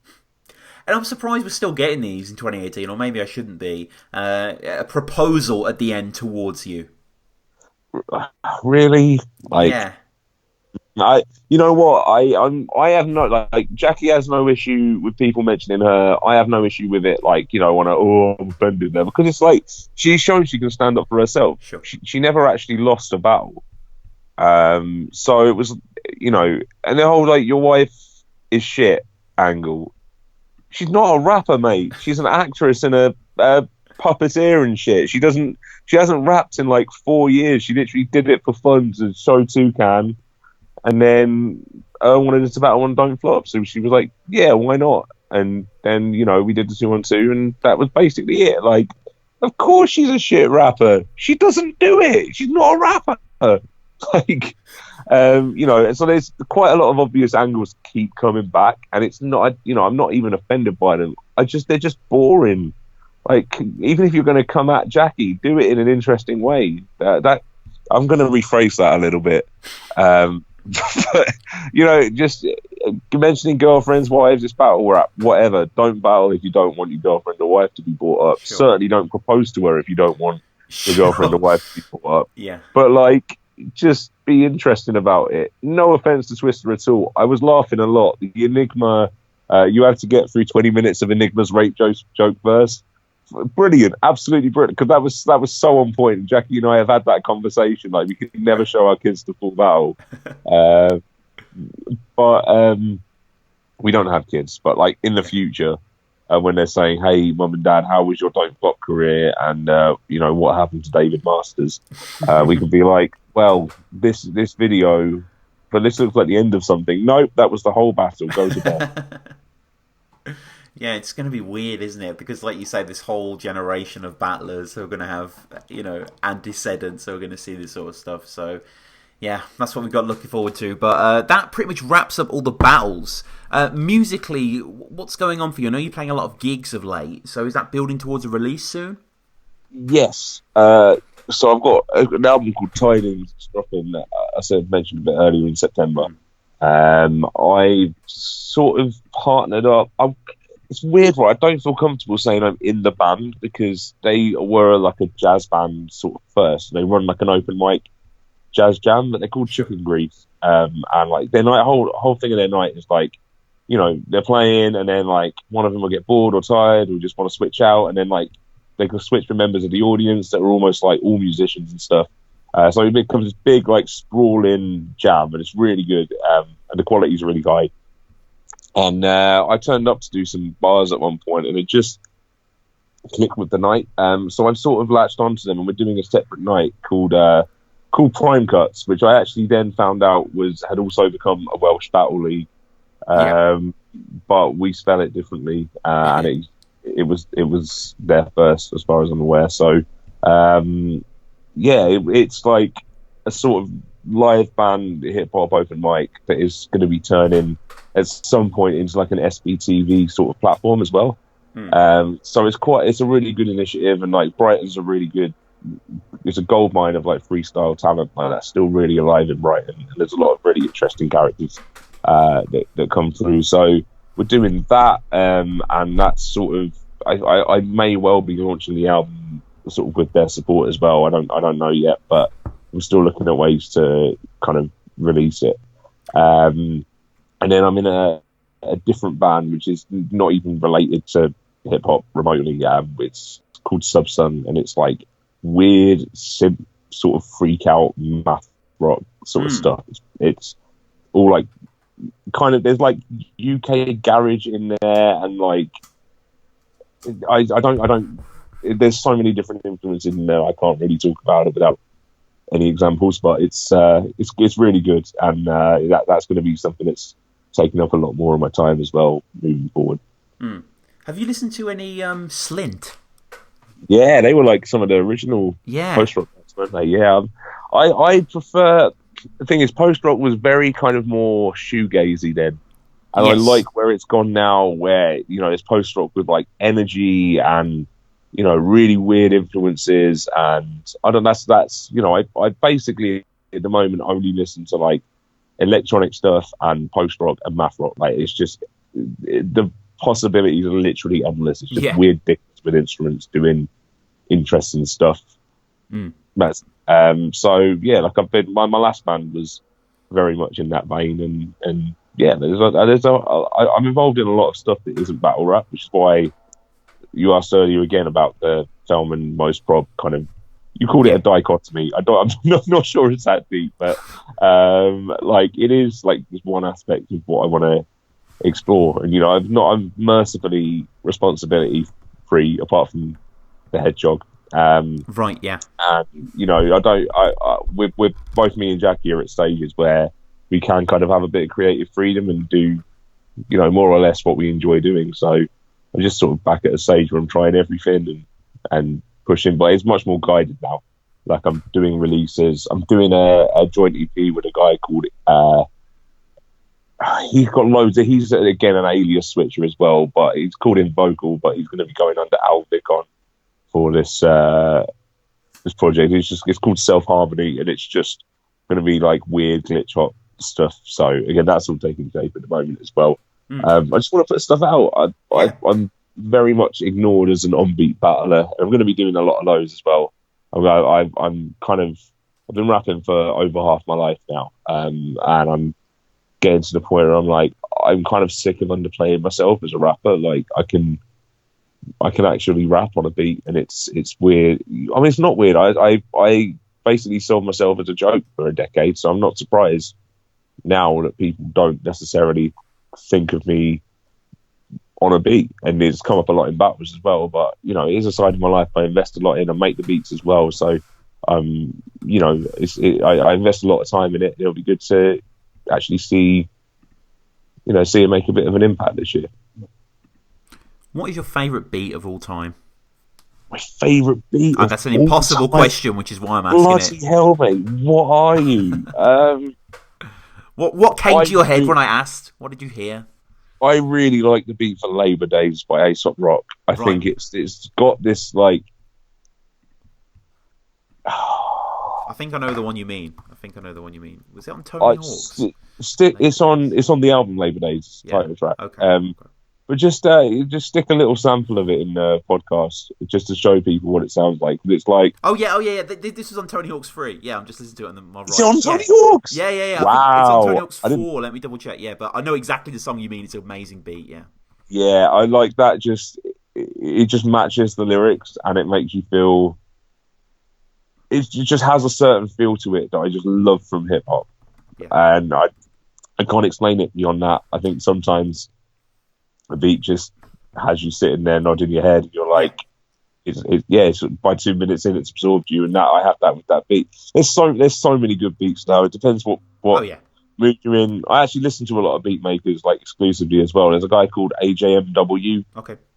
And I'm surprised we're still getting these in 2018, or maybe I shouldn't be. A proposal at the end towards you. Really? Like, yeah. You know what? I have no, like, Jackie has no issue with people mentioning her. I have no issue with it. Like, I'm offended there, because it's like she's shown she can stand up for herself. Sure. She never actually lost a battle. So it was, and the whole like your wife is shit angle. She's not a rapper, mate. She's an actress and a puppeteer and shit. She hasn't rapped in like 4 years. She literally did it for fun to show Toucan. And then wanted to battle on Don't Flop. So she was like, yeah, why not? And then, we did the 2-on-2, and that was basically it. Like, of course she's a shit rapper. She doesn't do it. She's not a rapper. Like, so there's quite a lot of obvious angles keep coming back. And it's not, I'm not even offended by them. They're just boring. Like, even if you're going to come at Jackie, do it in an interesting way. That I'm going to rephrase that a little bit. But, just mentioning girlfriends, wives, it's battle rap, whatever. Don't battle if you don't want your girlfriend or wife to be brought up. Sure. Certainly don't propose to her if you don't want your girlfriend or wife to be brought up. Yeah. But, like, just be interesting about it. No offense to Twister at all. I was laughing a lot. The Enigma, you had to get through 20 minutes of Enigma's rape joke verse. Brilliant, absolutely brilliant, because that was so on point. Jackie and I have had that conversation, like, we could never show our kids the full battle. but we don't have kids. But like in the future, when they're saying, "Hey, mum and dad, how was your Don't Flop career?" and what happened to David Masters, we can be like, "Well, this video, but this looks like the end of something." Nope, that was the whole battle. Go to bed. Yeah, it's going to be weird, isn't it? Because, like you say, this whole generation of battlers who are going to have, antecedents who are going to see this sort of stuff. So, yeah, that's what we've got looking forward to. But that pretty much wraps up all the battles. Musically, what's going on for you? I know you're playing a lot of gigs of late. So is that building towards a release soon? Yes. So I've got an album called Tidings dropping. I mentioned a bit earlier in September. I sort of partnered up. It's weird, right? I don't feel comfortable saying I'm in the band because they were like a jazz band sort of first. They run like an open mic jazz jam, but they're called Chicken Grease. And like their night, whole thing of their night is like, they're playing, and then like one of them will get bored or tired or just want to switch out, and then like they can switch with members of the audience that are almost like all musicians and stuff. So it becomes this big like sprawling jam, and it's really good, and the quality is really high. And I turned up to do some bars at one point, and it just clicked with the night. So I've sort of latched onto them, and we're doing a separate night called Prime Cuts, which I actually then found out had also become a Welsh battle league. But we spell it differently, and it was there first, as far as I'm aware. So it's like a sort of live band hip hop open mic that is going to be turning at some point into like an SBTV sort of platform as well. So it's a really good initiative, and like Brighton's a really good. It's a goldmine of like freestyle talent that's still really alive in Brighton, and there's a lot of really interesting characters that come through. So we're doing that, and that's sort of I may well be launching the album sort of with their support as well. I don't know yet, but I'm still looking at ways to kind of release it. And then I'm in a different band, which is not even related to hip hop remotely. It's called Subsun, and it's like weird, sort of freak out math rock sort of stuff. It's all like kind of, there's like UK garage in there, and like I don't. There's so many different influences in there. I can't really talk about it without any examples, but it's really good, and that's going to be something that's taking up a lot more of my time as well moving forward. Have you listened to any Slint? Yeah, they were like some of the original post-rock bands, weren't they? Yeah, I prefer. The thing is, post-rock was very kind of more shoegazy then, and I like where it's gone now, where it's post-rock with like energy and really weird influences, and I don't. That's I basically at the moment only listen to like electronic stuff and post-rock and math rock. Like it's just the possibilities are literally endless. It's just weird things with instruments doing interesting stuff. That's so yeah. Like I've been, my last band was very much in that vein, and yeah. I'm involved in a lot of stuff that isn't battle rap, which is why you asked earlier again about the film and Mos Prob kind of. You called it a dichotomy. I'm not sure it's that deep, but like it is like this one aspect of what I want to explore. And I'm mercifully responsibility free apart from the hedgehog. Right, yeah. And we're both, me and Jackie, are at stages where we can kind of have a bit of creative freedom and do more or less what we enjoy doing. So I'm just sort of back at a stage where I'm trying everything and pushing, but it's much more guided now. Like I'm doing releases. I'm doing a joint EP with a guy called he's got loads of, he's again an alias switcher as well, but he's called in Vocal, but he's going to be going under Alvic for this project. It's called Self Harmony, and it's just going to be like weird glitch hop stuff. So again, that's all taking shape at the moment as well. I just want to put stuff out. I'm very much ignored as an on-beat battler. I'm going to be doing a lot of those as well. I've been rapping for over half my life now, and I'm getting to the point where I'm like, I'm kind of sick of underplaying myself as a rapper. Like I can actually rap on a beat, and it's weird. I mean, it's not weird. I basically sold myself as a joke for a decade, so I'm not surprised now that people don't necessarily think of me on a beat, and it's come up a lot in battles as well. But you know, it is a side of my life I invest a lot in. I make the beats as well, so you know, I invest a lot of time in it. It'll be good to actually see it make a bit of an impact this year. What is your favourite beat of all time? My favourite beat. That's an impossible question, which is why I'm asking Bloody it. hell, mate! What are you? What came to your head when I asked? What did you hear? I really like the beat for Labour Days by Aesop Rock. I think it's got this like. I think I know the one you mean. Was it on Tony Hawk's? It's on the album Labour Days title track. Okay. But just stick a little sample of it in the podcast just to show people what it sounds like. It's like oh yeah. This was on Tony Hawk's 3. Yeah, I'm just listening to it on my right. Is it on Tony Hawk's? Yeah. Wow. I think it's on Tony Hawk's 4. Let me double check. Yeah, but I know exactly the song you mean. It's an amazing beat. Yeah. Yeah, I like that. It just matches the lyrics and it makes you feel. It just has a certain feel to it that I just love from hip hop, and I can't explain it beyond that. I think sometimes a beat just has you sitting there nodding your head, and you're like, it's by 2 minutes in, it's absorbed you, and that I have that with that beat. There's so many good beats now. It depends what mood you're in. I actually listen to a lot of beat makers like exclusively as well. There's a guy called AJMW,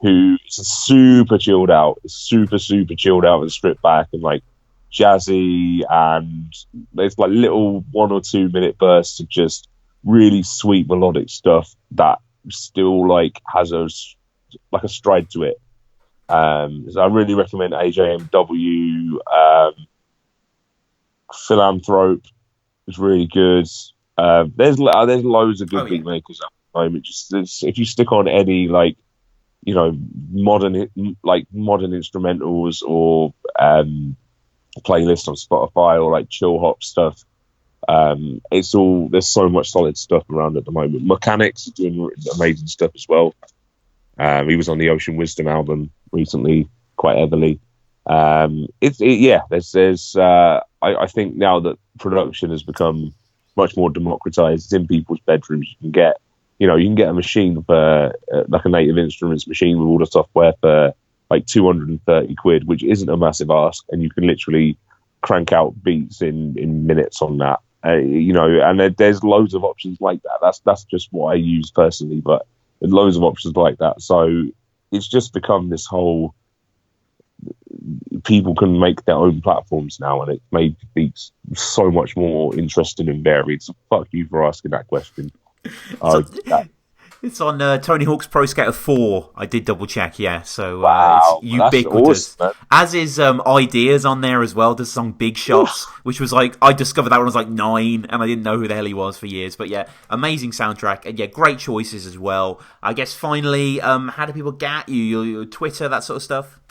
who is super chilled out, super chilled out and stripped back and like jazzy, and there's like little 1 or 2 minute bursts of just really sweet melodic stuff that still like has a stride to it. So I really recommend AJMW. Philanthrope is really good. There's loads of good beat makers at the moment. If you stick on any like modern instrumentals or playlist on Spotify or like chill hop stuff, there's so much solid stuff around at the moment. Mechanics is doing amazing stuff as well. He was on the Ocean Wisdom album recently quite heavily. I think now that production has become much more democratized, it's in people's bedrooms. You can get a machine for like a Native Instruments machine with all the software for like 230 quid, which isn't a massive ask, and you can literally crank out beats in minutes on that. And there's loads of options like that. That's just what I use personally, but there's loads of options like that. So it's just become this whole, people can make their own platforms now, and it made beats so much more interesting and varied. So fuck you for asking that question. It's on Tony Hawk's Pro Skater 4. I did double check, yeah. So wow, it's ubiquitous. Awesome, as is Ideas on there as well. The song Big Shots, which was like, I discovered that when I was like 9, and I didn't know who the hell he was for years. But yeah, amazing soundtrack, and yeah, great choices as well. I guess finally, how do people get you? Your Twitter, that sort of stuff?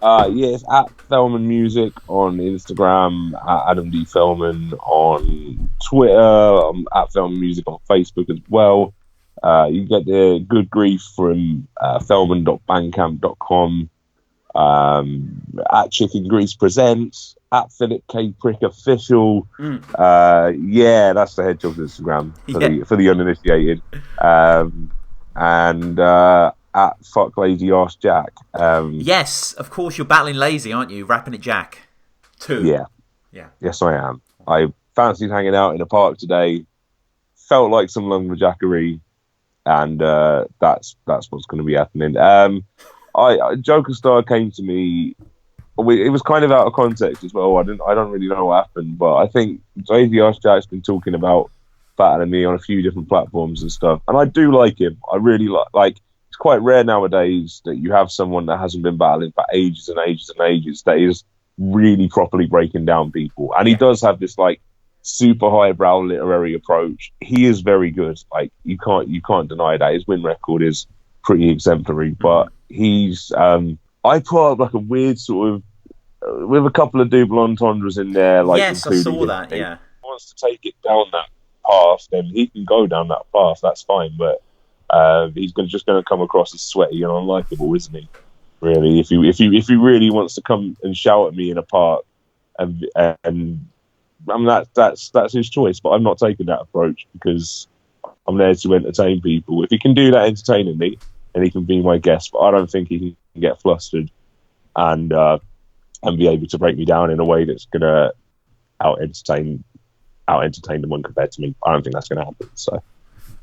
It's at Felman Music on Instagram, at Adam D. Felman on Twitter, at Felman Music on Facebook as well. You get the good grief from felman.bandcamp.com, at Chicken Grease Presents, at Philip K. Prick Official. That's the Hedgehog's Instagram for the uninitiated. And at Fuck Lazy Ass Jack. Yes, of course, you're battling Lazy, aren't you? Rapping at Jack 2. Yeah. Yes, I am. I fancied hanging out in a park today. Felt like some lumberjackery. And that's what's going to be happening. Joker Star came to me. It was kind of out of context as well. I don't really know what happened, but I think Lazy Ass Jack's been talking about battling me on a few different platforms and stuff, and I do like him. I really like. It's quite rare nowadays that you have someone that hasn't been battling for ages and ages and ages that is really properly breaking down people, and he does have this like super highbrow literary approach. He is very good. Like you can't deny that. His win record is pretty exemplary, but he's I put up like a weird sort of with a couple of double entendres in there. Like yes, I saw that. Yeah, if he wants to take it down that path, then he can go down that path. That's fine, but he's just going to come across as sweaty and unlikable, isn't he? Really, if he really wants to come and shout at me in a park and I mean, that's his choice, but I'm not taking that approach because I'm there to entertain people. If he can do that entertainingly, then he can be my guest. But I don't think he can get flustered and be able to break me down in a way that's gonna out entertain the one compared to me. I don't think that's gonna happen. So,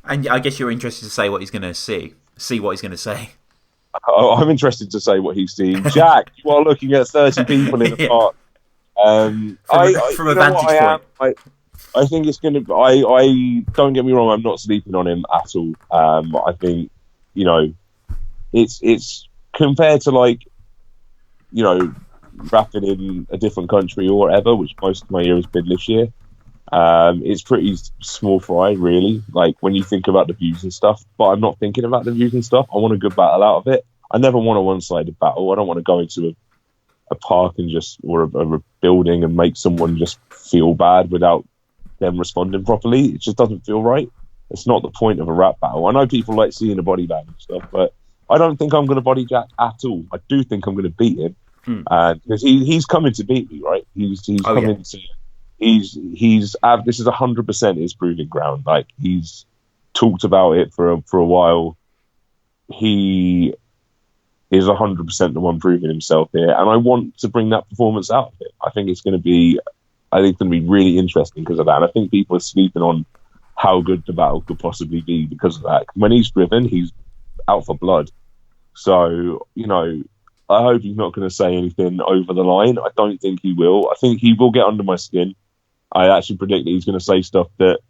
and I guess you're interested to say what he's gonna see what he's gonna say. I'm interested to say what he's seeing. Jack, you are looking at 30 people in the park. From a vantage point. I think it's going to. I don't get me wrong. I'm not sleeping on him at all. I think, it's compared to rapping in a different country or whatever, which most of my year has been this year. It's pretty small fry, really. Like when you think about the views and stuff. But I'm not thinking about the views and stuff. I want a good battle out of it. I never want a one-sided battle. I don't want to go into a park and or a building and make someone just feel bad without them responding properly. It just doesn't feel right. It's not the point of a rap battle. I know people like seeing a body bag and stuff, but I don't think I'm going to body Jack at all. I do think I'm going to beat him because he's coming to beat me, right? He's coming to. This is 100% his proving ground. Like he's talked about it for a while. He is 100% the one proving himself here, and I want to bring that performance out of it. I think it's going to be really interesting because of that. And I think people are sleeping on how good the battle could possibly be because of that. When he's driven, he's out for blood. So, I hope he's not going to say anything over the line. I don't think he will. I think he will get under my skin. I actually predict that he's going to say stuff that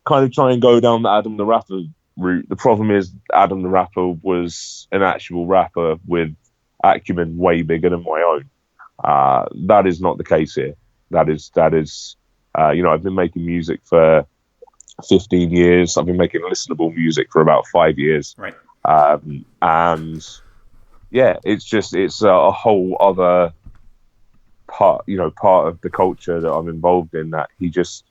kind of try and go down the Adam the Rapper route. The problem is Adam the Rapper was an actual rapper with acumen way bigger than my own. That is not the case here. That is. I've been making music for 15 years. I've been making listenable music for about 5 years. Right. And yeah, it's a whole other part of the culture that I'm involved in that he just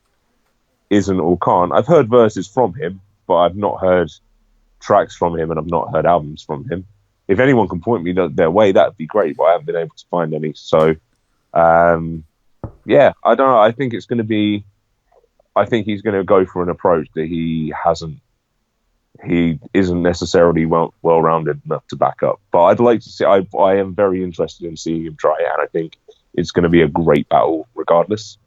isn't or can't. I've heard verses from him, but I've not heard tracks from him and I've not heard albums from him. If anyone can point me their way, that'd be great, but I haven't been able to find any. So, yeah, I don't know. I think he's going to go for an approach that he isn't necessarily well-rounded enough to back up. But I'd like to see, I am very interested in seeing him try it, and I think it's going to be a great battle regardless.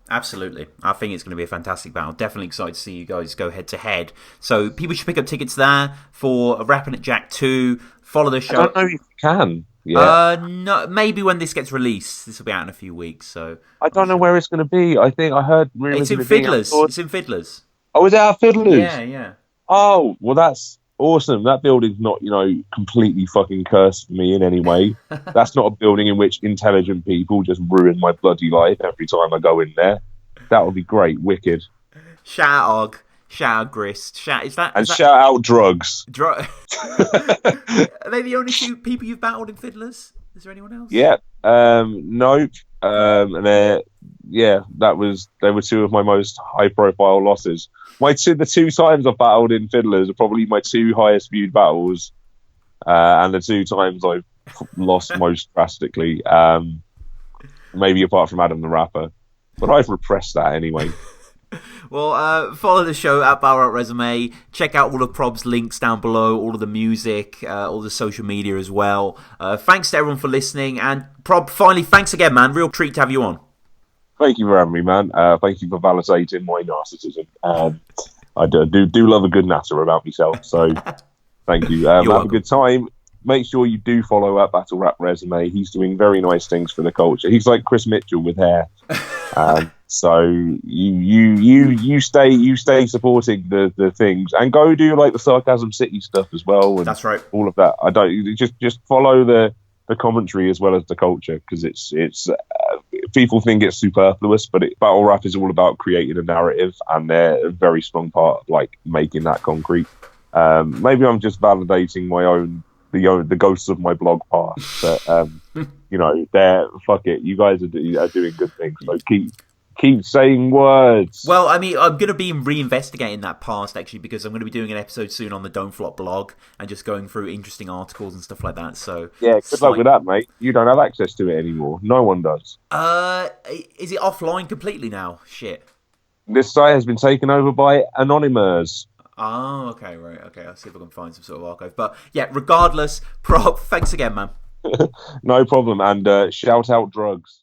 Absolutely. I think it's going to be a fantastic battle. Definitely excited to see you guys go head-to-head. So people should pick up tickets there for Rapping at Jack 2. Follow the show. I don't know if you can. Yeah. No, maybe when this gets released. This will be out in a few weeks. So I don't know where it's going to be. I think I heard it's in Fiddlers. It's in Fiddlers. Oh, is it at Fiddlers? Yeah. Oh, well, that's awesome. That building's not, completely fucking cursed for me in any way. That's not a building in which intelligent people just ruin my bloody life every time I go in there. That would be great. Wicked. Shout out Og. Shout out Grist. Shout out drugs. Are they the only two people you've battled in Fiddlers? Is there anyone else? Yeah. Nope. And they were two of my most high-profile losses. The 2 times I've battled in Fiddlers are probably my 2 highest viewed battles, and the 2 times I've lost most drastically. Maybe apart from Adam the Rapper, but I've repressed that anyway. Well, follow the show at Battle Rap Resume. Check out all of Prob's links down below, all of the music, all the social media as well. Thanks to everyone for listening, and Prob, finally, thanks again, man. Real treat to have you on. Thank you for having me, man. Thank you for validating my narcissism. I do love a good natter about myself, so thank you. Have a good time. Make sure you do follow up Battle Rap Resume. He's doing very nice things for the culture. He's like Chris Mitchell with hair. So you stay supporting the things, and go do like the Sarcasm City stuff as well. And that's right. All of that. Just follow the commentary as well as the culture, because it's people think it's superfluous, but battle rap is all about creating a narrative, and they're a very strong part of like making that concrete. Maybe I'm just validating my own the ghosts of my blog part, but fuck it, you guys are doing good things, so keep saying words. Well, I mean, I'm going to be reinvestigating that past, actually, because I'm going to be doing an episode soon on the Don't Flop blog and just going through interesting articles and stuff like that. So yeah, good luck with that, mate. You don't have access to it anymore. No one does. Is it offline completely now? Shit. This site has been taken over by Anonymous. Oh, okay, right. Okay, I'll see if I can find some sort of archive. But yeah, regardless, Prob, thanks again, man. No problem. And shout out drugs.